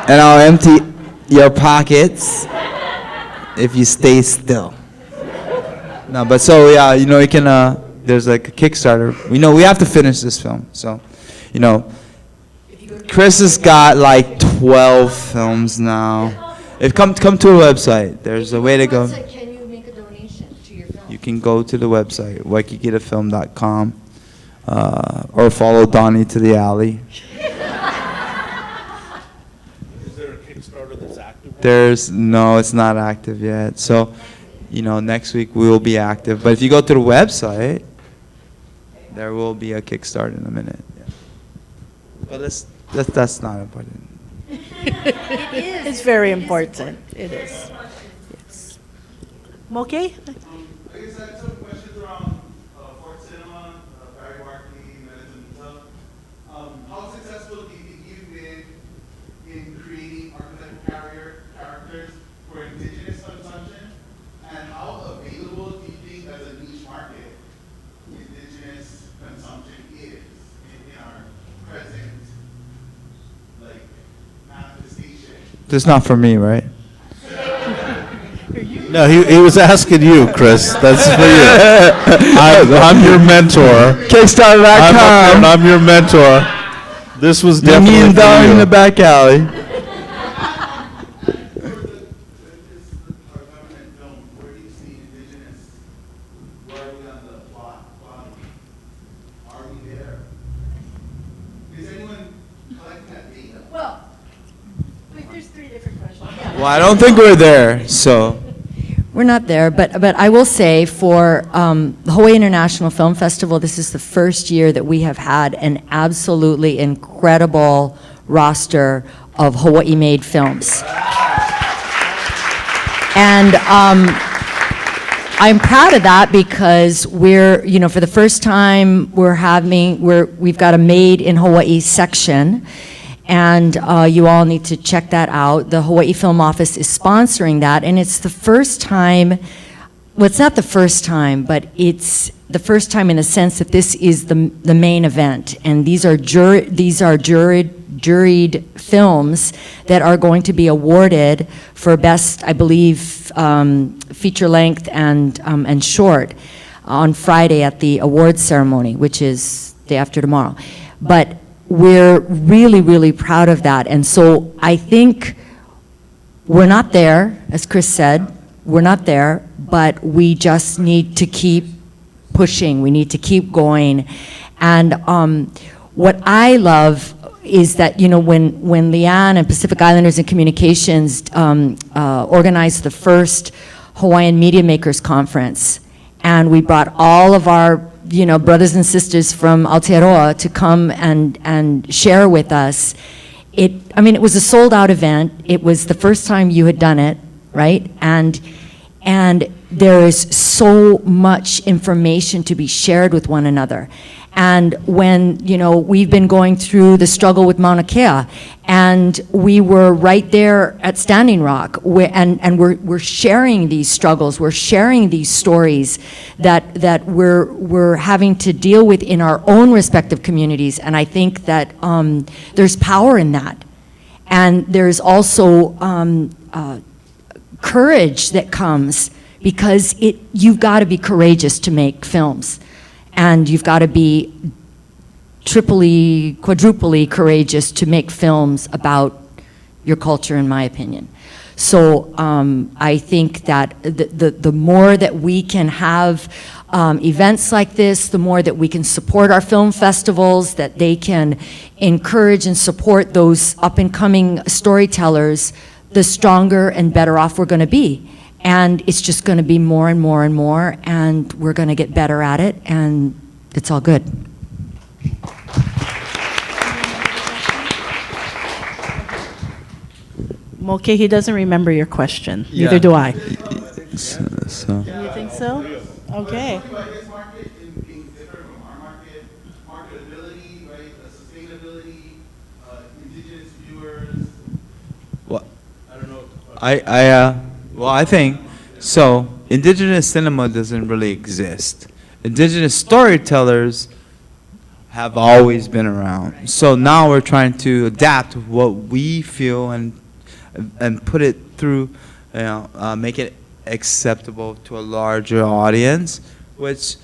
and I'll empty your pockets if you stay still. No, but so yeah, you know, you can. There's like a Kickstarter. We know we have to finish this film, so you know, Chris has got like 12 films now. If come to a website, there's a way to go. Can you make a donation to your film? You can go to the website waikikithefilm.com or follow Donnie to the alley. Is there a Kickstarter that's active? No, it's not active yet. So, you know, next week we will be active. But if you go to the website, there will be a Kickstarter in a minute. Yeah. But that's not important. It's very important. It is. Yes. Moke? I guess I have some questions around Fort Cinema, Barry Barkley, Medicine. How successful do you think you've been in creating archetypal characters for indigenous consumption? And how available do you think as a niche market indigenous consumption is in our present manifestation? This is not for me, right? No, he was asking you, Chris. That's for you. I'm your mentor. Kickstarter.com. I'm your mentor. This was Meet me definitely and Donnie for in you. the back alley. Our government film, where do you see indigenous? Where are we on the plot? Are we there? Is anyone collecting that data? Well, there's three different questions. Well, I don't think we're there, so. We're not there, but I will say for the Hawaiʻi International Film Festival, this is the first year that we have had an absolutely incredible roster of Hawaii-made films. And I'm proud of that because we're, you know, for the first time, we've got a Made in Hawaii section. And you all need to check that out. The Hawaii Film Office is sponsoring that, and it's the first time, well, it's not the first time, but it's the first time in the sense that this is the main event. And these are juried films that are going to be awarded for best, I believe, feature length and short on Friday at the awards ceremony, which is day after tomorrow. But we're really, really proud of that. And so I think we're not there, as Chris said, we're not there, but we just need to keep pushing. We need to keep going. And what I love is that, you know, when Leanne and Pacific Islanders and Communications organized the first Hawaiian Media Makers Conference, and we brought all of our, you know, brothers and sisters from Aotearoa to come and share with us. It was a sold out event. It was the first time you had done it, right? And there is so much information to be shared with one another. And when, you know, we've been going through the struggle with Mauna Kea, and we were right there at Standing Rock, and we're sharing these struggles, we're sharing these stories that we're having to deal with in our own respective communities. And I think that there's power in that. And there's also courage that comes, because you've got to be courageous to make films. And you've got to be triply, quadruply courageous to make films about your culture, in my opinion. So I think that the more that we can have events like this, the more that we can support our film festivals, that they can encourage and support those up-and-coming storytellers, the stronger and better off we're going to be. And it's just going to be more and more and more, and we're going to get better at it, and it's all good. Moke, he doesn't remember your question. Neither do I. So. You think so? Okay. His market being different from our market, marketability, right? Sustainability, indigenous viewers. Well, I think so. Indigenous cinema doesn't really exist. Indigenous storytellers have always been around. So now we're trying to adapt what we feel and put it through, make it acceptable to a larger audience, which,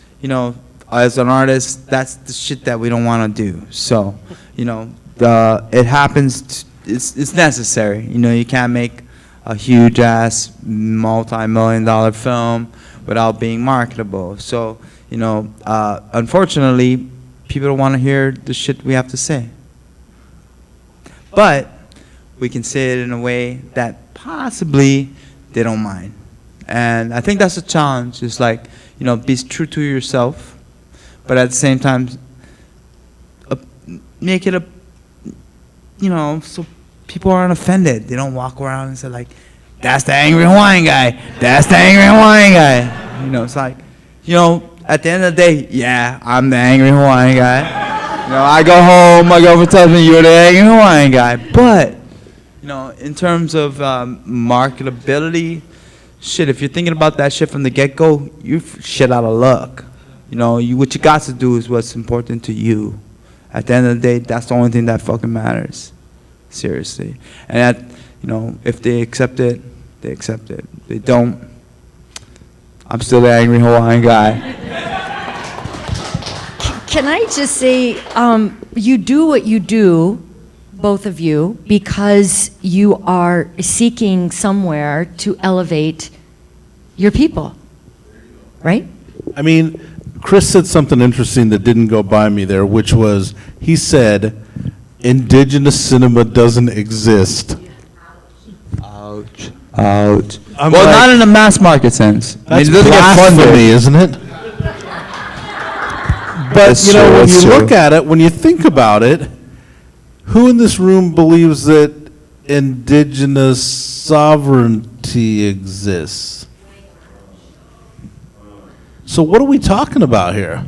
as an artist, that's the shit that we don't want to do. So, it happens, it's necessary. You can't make a huge ass multi-million-dollar film without being marketable. So, unfortunately, people don't want to hear the shit we have to say. But we can say it in a way that possibly they don't mind. And I think that's a challenge. It's like, be true to yourself, but at the same time, make it so people aren't offended. They don't walk around and say like, that's the angry Hawaiian guy. That's the angry Hawaiian guy. It's like, at the end of the day, yeah, I'm the angry Hawaiian guy. I go home, my girlfriend tells me you're the angry Hawaiian guy. But, in terms of marketability, shit, if you're thinking about that shit from the get-go, you're shit out of luck. What you got to do is what's important to you. At the end of the day, that's the only thing that fucking matters. Seriously. And that, if they accept it, they accept it. If they don't, I'm still the angry Hawaiian guy. Can I just say, you do what you do, both of you, because you are seeking somewhere to elevate your people, right? I mean, Chris said something interesting that didn't go by me there, which was, he said, indigenous cinema doesn't exist. Ouch. Ouch. I'm Well, like, not in a mass market sense. That's it doesn't get funded. blasphemy, isn't it? But, That's true, when that's you true. look at it, when you think about it, who in this room believes that indigenous sovereignty exists? So what are we talking about here?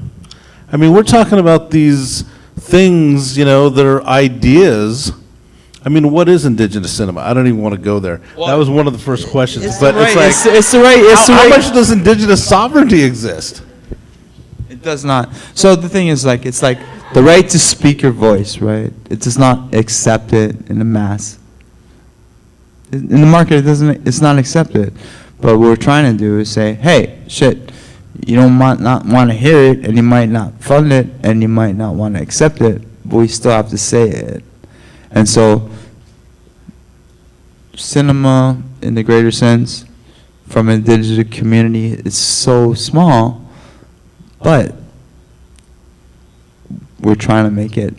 I mean, we're talking about these things, that are ideas. I mean, what is indigenous cinema? I don't even want to go there. That was one of the first questions. But it's like, how much does indigenous sovereignty exist? It does not. So the thing is, it's like the right to speak your voice, right? It does not accept it in the mass. In the market, it's not accepted. But what we're trying to do is say, hey, shit, you don't not want to hear it, and you might not fund it, and you might not want to accept it, but we still have to say it. And so, cinema, in the greater sense, from an indigenous community, is so small, but we're trying to make it.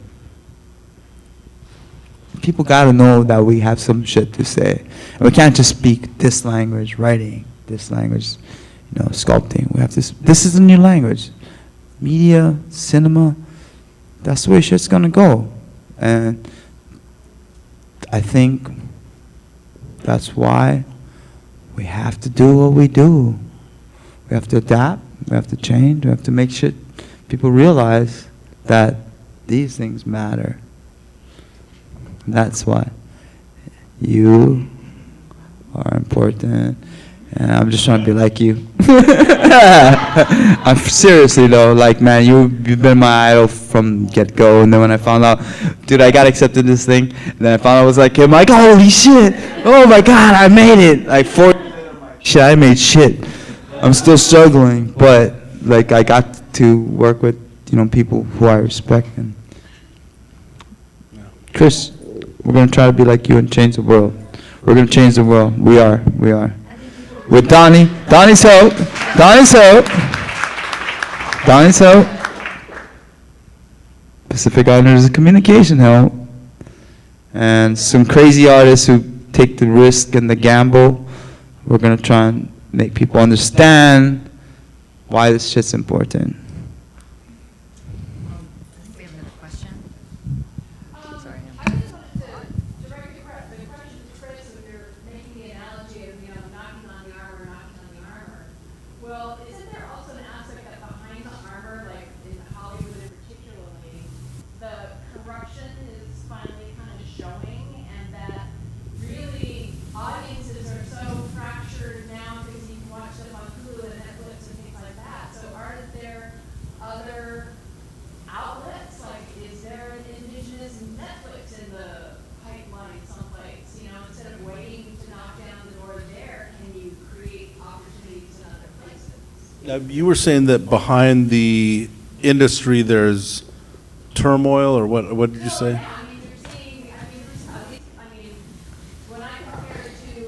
People got to know that we have some shit to say. And we can't just speak this language, writing, this language, sculpting. We have to. This is a new language. Media, cinema, that's the way shit's going to go. And I think that's why we have to do what we do. We have to adapt. We have to change. We have to make sure people realize that these things matter. And that's why you are important. And I'm just trying to be like you. I'm seriously though, man, you've been my idol from get-go. And then when I found out, dude, I got accepted this thing. And then I found out, I was like, hey, Mike, holy shit. Oh my God, I made it. Like 4 shit, I made shit. I'm still struggling, but I got to work with, people who I respect. And Chris, we're gonna try to be like you and change the world. We're gonna change the world. We are. With Donnie's help. Pacific Islanders communication help. And some crazy artists who take the risk and the gamble. We're gonna try and make people understand why this shit's important. We have another question. Sorry. I just wanted to direct the question to Chris, and You were saying that behind the industry there's turmoil, or what did you say? I mean, you're seeing, I mean, at least, I mean, when I compare it to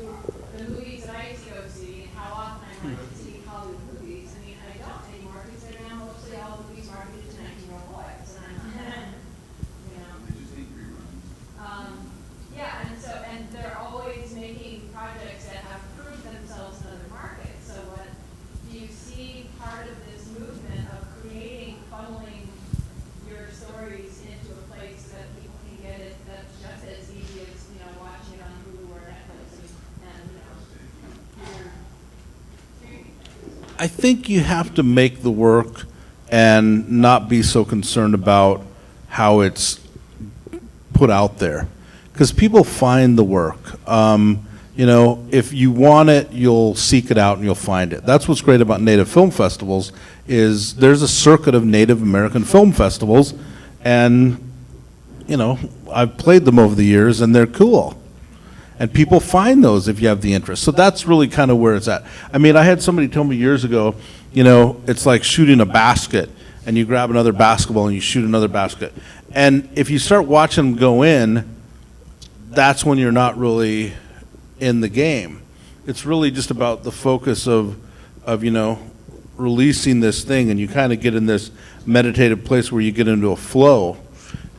the movies that I used to go see and how often I went to see Hollywood movies, I mean, I don't anymore because they're now mostly all movies marketed to 19-year-old boys, and I'm not, you know. Yeah, and so, and they're always making projects that have proved themselves in other markets. So what, do you see part of this movement of creating, funneling your stories into a place that people can get it that's just as easy as, you know, watching it on Hulu or Netflix and you know, I think you have to make the work and not be so concerned about how it's put out there. Because people find the work. You know, if you want it, you'll seek it out and you'll find it. That's what's great about Native Film Festivals, is there's a circuit of Native American film festivals, and, you know, I've played them over the years and they're cool. And people find those if you have the interest. So that's really kind of where it's at. I mean, I had somebody tell me years ago, you know, it's like shooting a basket, and you grab another basketball and you shoot another basket. And if you start watching them go in, that's when you're not really in the game. It's really just about the focus of you know, releasing this thing, and you kind of get in this meditative place where you get into a flow,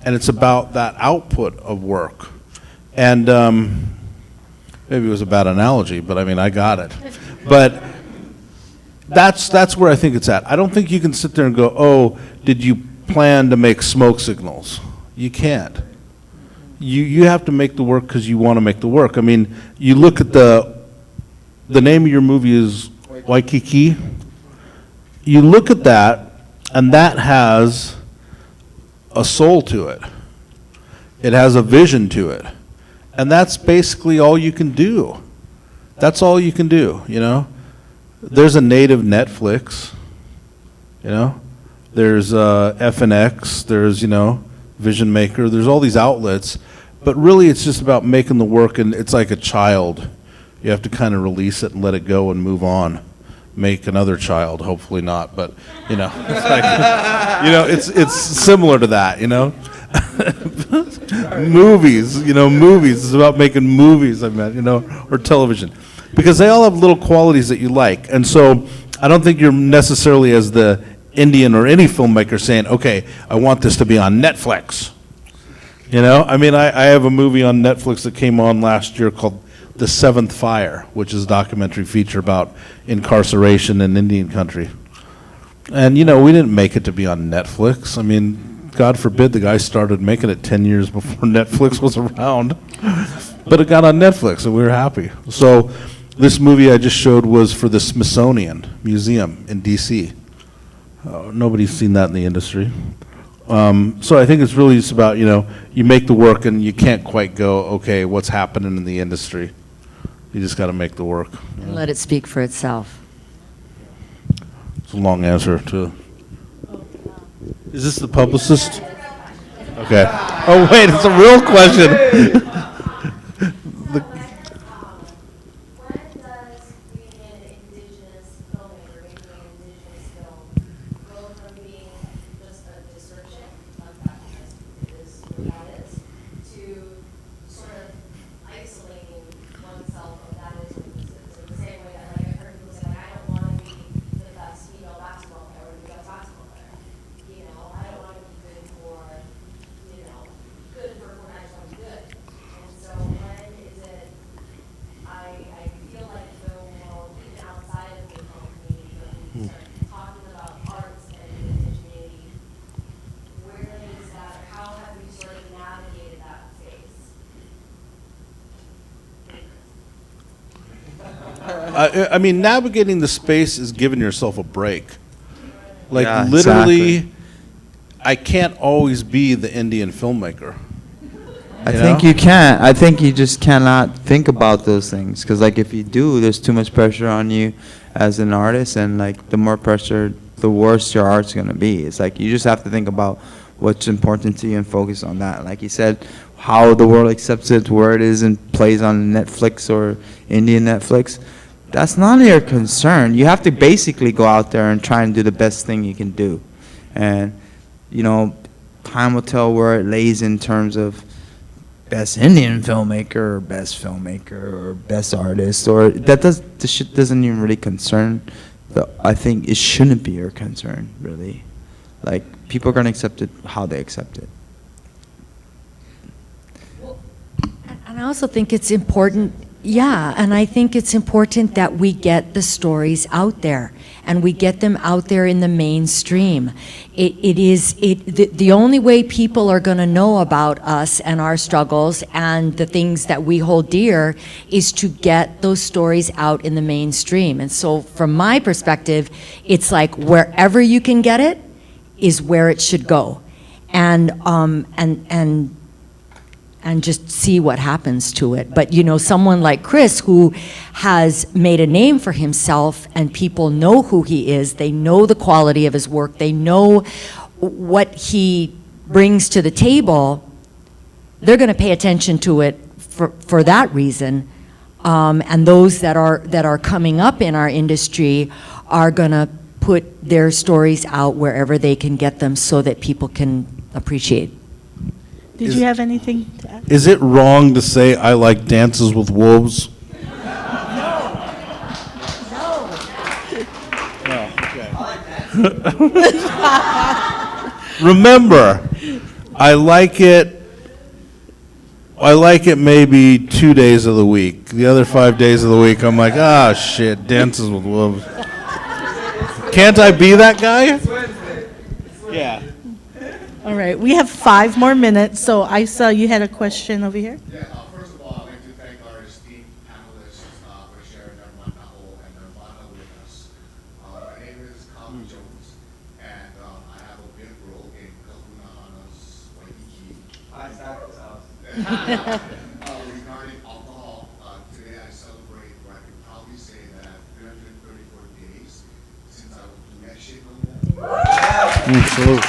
and it's about that output of work. And maybe it was a bad analogy, but I mean, I got it. But that's where I think it's at. I don't think you can sit there and go, oh, did you plan to make smoke signals? You can't. You have to make the work because you want to make the work. I mean, you look at the name of your movie is Waikiki. You look at that, and that has a soul to it. It has a vision to it. And that's basically all you can do. That's all you can do, you know? There's a native Netflix, you know? There's FNX, there's, you know, Vision Maker, there's all these outlets, but really it's just about making the work, and it's like a child. You have to kind of release it and let it go and move on. Make another child, hopefully not, but, you know, it's like, you know, it's similar to that, you know? Movies, you know, movies. It's about making movies, I meant, you know, or television. Because they all have little qualities that you like. And so I don't think you're necessarily, as the Indian or any filmmaker, saying, okay, I want this to be on Netflix. You know, I mean, I have a movie on Netflix that came on last year called The Seventh Fire, which is a documentary feature about incarceration in Indian country. And, you know, we didn't make it to be on Netflix. I mean, God forbid the guy started making it 10 years before Netflix was around. But it got on Netflix, and we were happy. So this movie I just showed was for the Smithsonian Museum in D.C. Nobody's seen that in the industry. So I think it's really just about, you know, you make the work and you can't quite go, okay, what's happening in the industry? You just got to make the work. And let it speak for itself. It's a long answer to. Is this the publicist? Okay. Oh wait, it's a real question. when does being an Indigenous filmmaker, making an Indigenous film, go from being just a description, like that, it is what that is, to sort of isolating oneself of that is what this is? In the same way that, like, I've heard people say, like, I don't want to be the best female basketball player or the best basketball player. You know, I don't want to be good for, you know, good for when I just want to be good. And so when is it, I feel like though, well, even outside of the film community, but we start talking about arts and indigeneity, where is that, or how have you sort of navigated that space? I mean, navigating the space is giving yourself a break. Like Yeah, literally, exactly. I can't always be the Indian filmmaker. I You think know? you can't. I think you just cannot think about those things, because like if you do, there's too much pressure on you as an artist, and like the more pressure, the worse your art's gonna be. It's like you just have to think about what's important to you and focus on that. Like you said, how the world accepts it, where it is and plays on Netflix or Indian Netflix. that's not your concern. You have to basically go out there and try and do the best thing you can do. And, you know, time will tell where it lays in terms of best Indian filmmaker or best filmmaker or best artist, or this shit doesn't even really concern. I think it shouldn't be your concern, really. Like, people are gonna accept it how they accept it. And I also think it's important, yeah, and I think it's important that we get the stories out there, and we get them out there in the mainstream. The only way people are gonna know about us and our struggles and the things that we hold dear is to get those stories out in the mainstream. And so from my perspective, it's like wherever you can get it is where it should go. And just see what happens to it. But you know, someone like Chris, who has made a name for himself and people know who he is, they know the quality of his work, they know what he brings to the table, they're gonna pay attention to it for that reason. And those that are coming up in our industry are gonna put their stories out wherever they can get them so that people can appreciate. Did you have anything to add? Is it wrong to say I like Dances with Wolves? Remember, I like it maybe 2 days of the week. The other 5 days of the week, I'm like, ah, shit, Dances with Wolves. Can't I be that guy? Yeah. All right, we have 5 more minutes, so I saw you had a question over here. Yeah, first of all, I'd like to thank our esteemed panelists for sharing their manao and their mana with us. My name is Coghlan Jones, and I have a big role in Kahunahana's Waikiki. Regarding alcohol, today I celebrate, or I can probably say that 334 days since I will do that shit no more. Salute.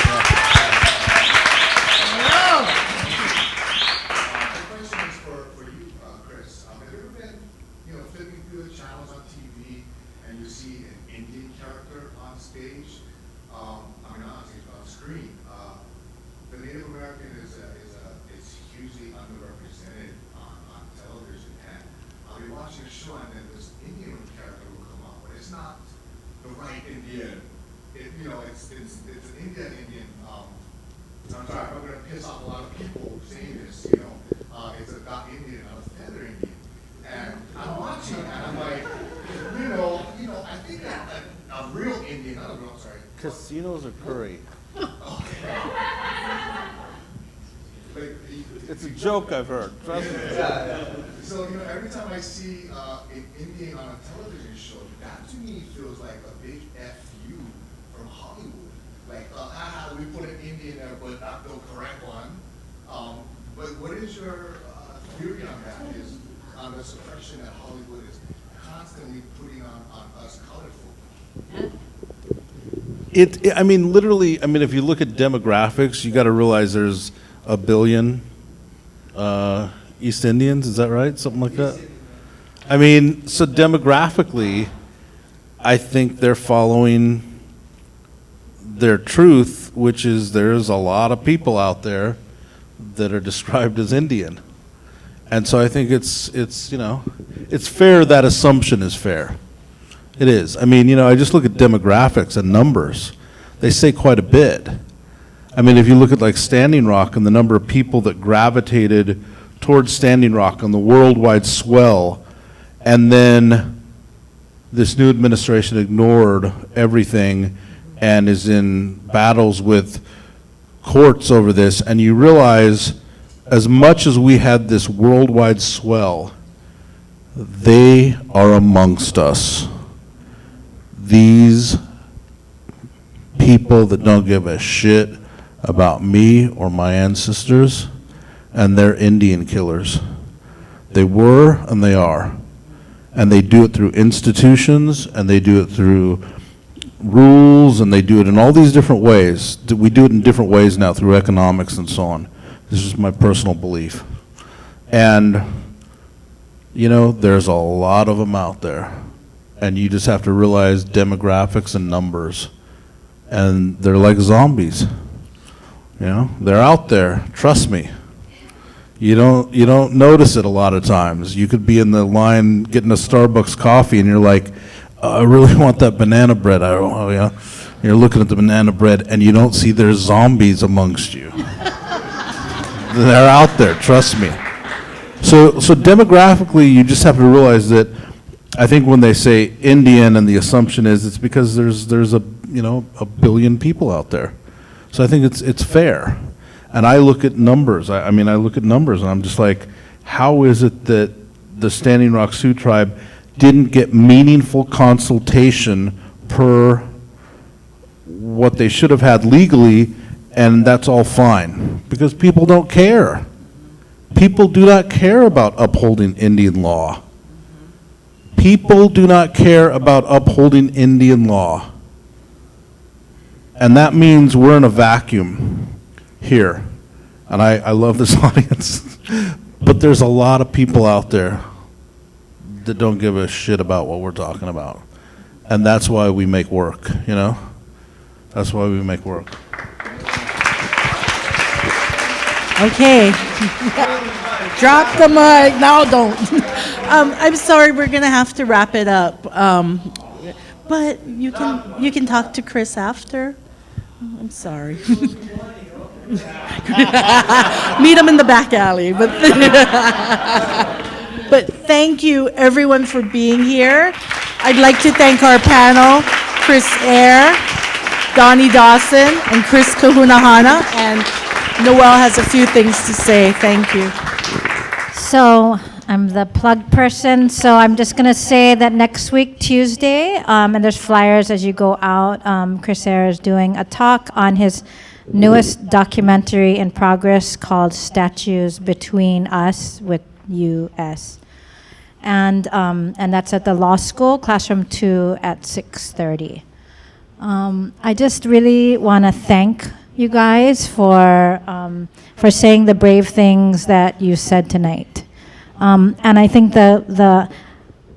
I'm sorry, I'm going to piss off a lot of people saying this, it's a duck Indian, not a feather Indian. And I'm watching and I'm like, I think a real Indian, not a real, sorry. Casinos are curry. It's a joke I've heard, trust me. So, every time I see an Indian on a television show, that to me feels like a big FU from Hollywood. Like, we put an Indian there, but not the correct one. But what is your theory on that? Is on the suppression that Hollywood is constantly putting on us colored folk? Literally, if you look at demographics, you got to realize there's 1 billion East Indians. Is that right? Something like that. So demographically, I think they're following their truth, which is there's a lot of people out there that are described as Indian. And so I think it's fair. That assumption is fair. It is. I just look at demographics and numbers. They say quite a bit. If you look at like Standing Rock and the number of people that gravitated towards Standing Rock on the worldwide swell, and then this new administration ignored everything and is in battles with courts over this, and you realize as much as we had this worldwide swell, they are amongst us. These people that don't give a shit about me or my ancestors, and they're Indian killers. They were and they are. And they do it through institutions, and they do it through rules, and they do it in all these different ways. We do it in different ways now through economics and so on. This is my personal belief. And, there's a lot of them out there. and you just have to realize demographics and numbers. And they're like zombies. You know, they're out there, trust me. You don't notice it a lot of times. You could be in the line getting a Starbucks coffee and you're like, I really want that banana bread. Yeah. You're looking at the banana bread and you don't see there's zombies amongst you. They're out there, trust me. So demographically, you just have to realize that I think when they say Indian and the assumption is it's because there's a billion people out there. So I think it's fair. And I look at numbers. I look at numbers and I'm just like, how is it that the Standing Rock Sioux tribe didn't get meaningful consultation per what they should have had legally, and that's all fine? Because people don't care. People do not care about upholding Indian law. People do not care about upholding Indian law. And that means we're in a vacuum here. And I love this audience. But there's a lot of people out there that don't give a shit about what we're talking about. And that's why we make work, you know? That's why we make work. Okay. Drop the mic. No, don't. I'm sorry, we're going to have to wrap it up. But you can talk to Chris after. I'm sorry. Meet him in the back alley. But thank you, everyone, for being here. I'd like to thank our panel, Chris Eyre, Donna Dawson, and Chris Kahunahana. And Noelle has a few things to say. Thank you. So I'm the plug person, so I'm just going to say that next week, Tuesday, and there's flyers as you go out, Chris Eyre is doing a talk on his newest documentary in progress called Statues Between Us with US. And that's at the law school, classroom 2 at 6:30. I just really want to thank you guys for saying the brave things that you said tonight. And I think the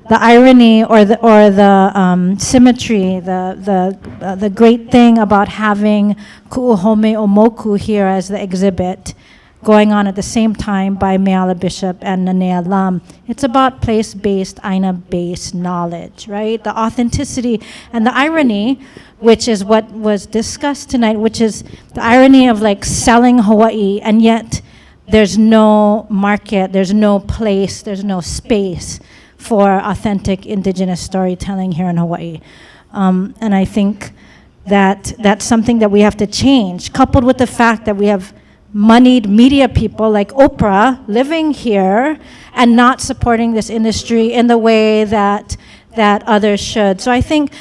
irony or the symmetry, the great thing about having Ku'uhome Omoku here as the exhibit going on at the same time by Meala Bishop and Nanea Lam, it's about place-based, Aina-based knowledge, right? The authenticity and the irony, which is what was discussed tonight, which is the irony of like selling Hawaii, and yet there's no market, there's no place, there's no space for authentic indigenous storytelling here in Hawaii. And I think that that's something that we have to change, coupled with the fact that we have moneyed media people like Oprah living here and not supporting this industry in the way that others should. So I think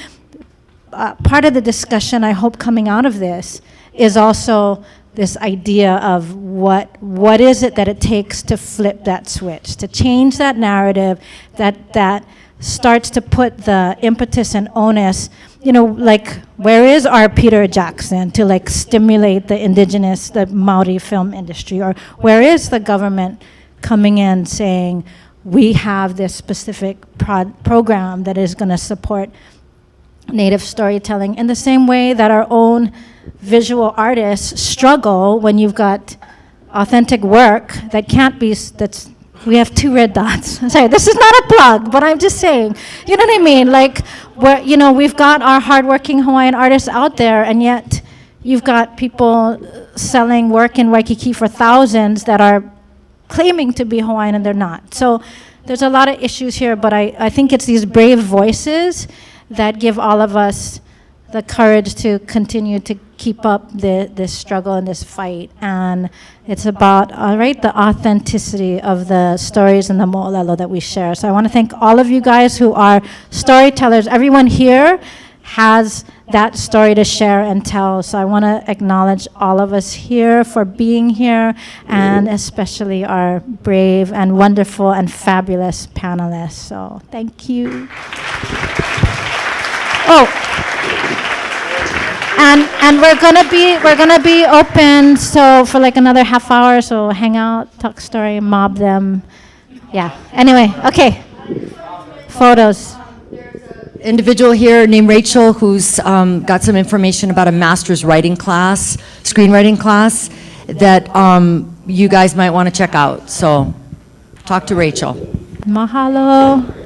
part of the discussion I hope coming out of this is also this idea of what is it that it takes to flip that switch, to change that narrative that starts to put the impetus and onus, like where is our Peter Jackson to like stimulate the Maori film industry, or where is the government coming in saying we have this specific program that is going to support Native storytelling, in the same way that our own visual artists struggle when you've got authentic work that can't be, we have 2 red dots. Sorry, this is not a plug, but I'm just saying, you know what I mean? Like, we've got our hardworking Hawaiian artists out there, and yet you've got people selling work in Waikiki for thousands that are claiming to be Hawaiian and they're not. So there's a lot of issues here, but I think it's these brave voices that give all of us the courage to continue to keep up this struggle and this fight. And it's about, the authenticity of the stories and the mo'olelo that we share. So I want to thank all of you guys who are storytellers. Everyone here has that story to share and tell. So I want to acknowledge all of us here for being here, and especially our brave and wonderful and fabulous panelists. So thank you. Oh, and we're gonna be open so for like another half hour. So hang out, talk story, mob them. Yeah. Anyway, okay. Photos. There's a individual here named Rachel who's got some information about a master's writing class, screenwriting class, that you guys might want to check out. So talk to Rachel. Mahalo.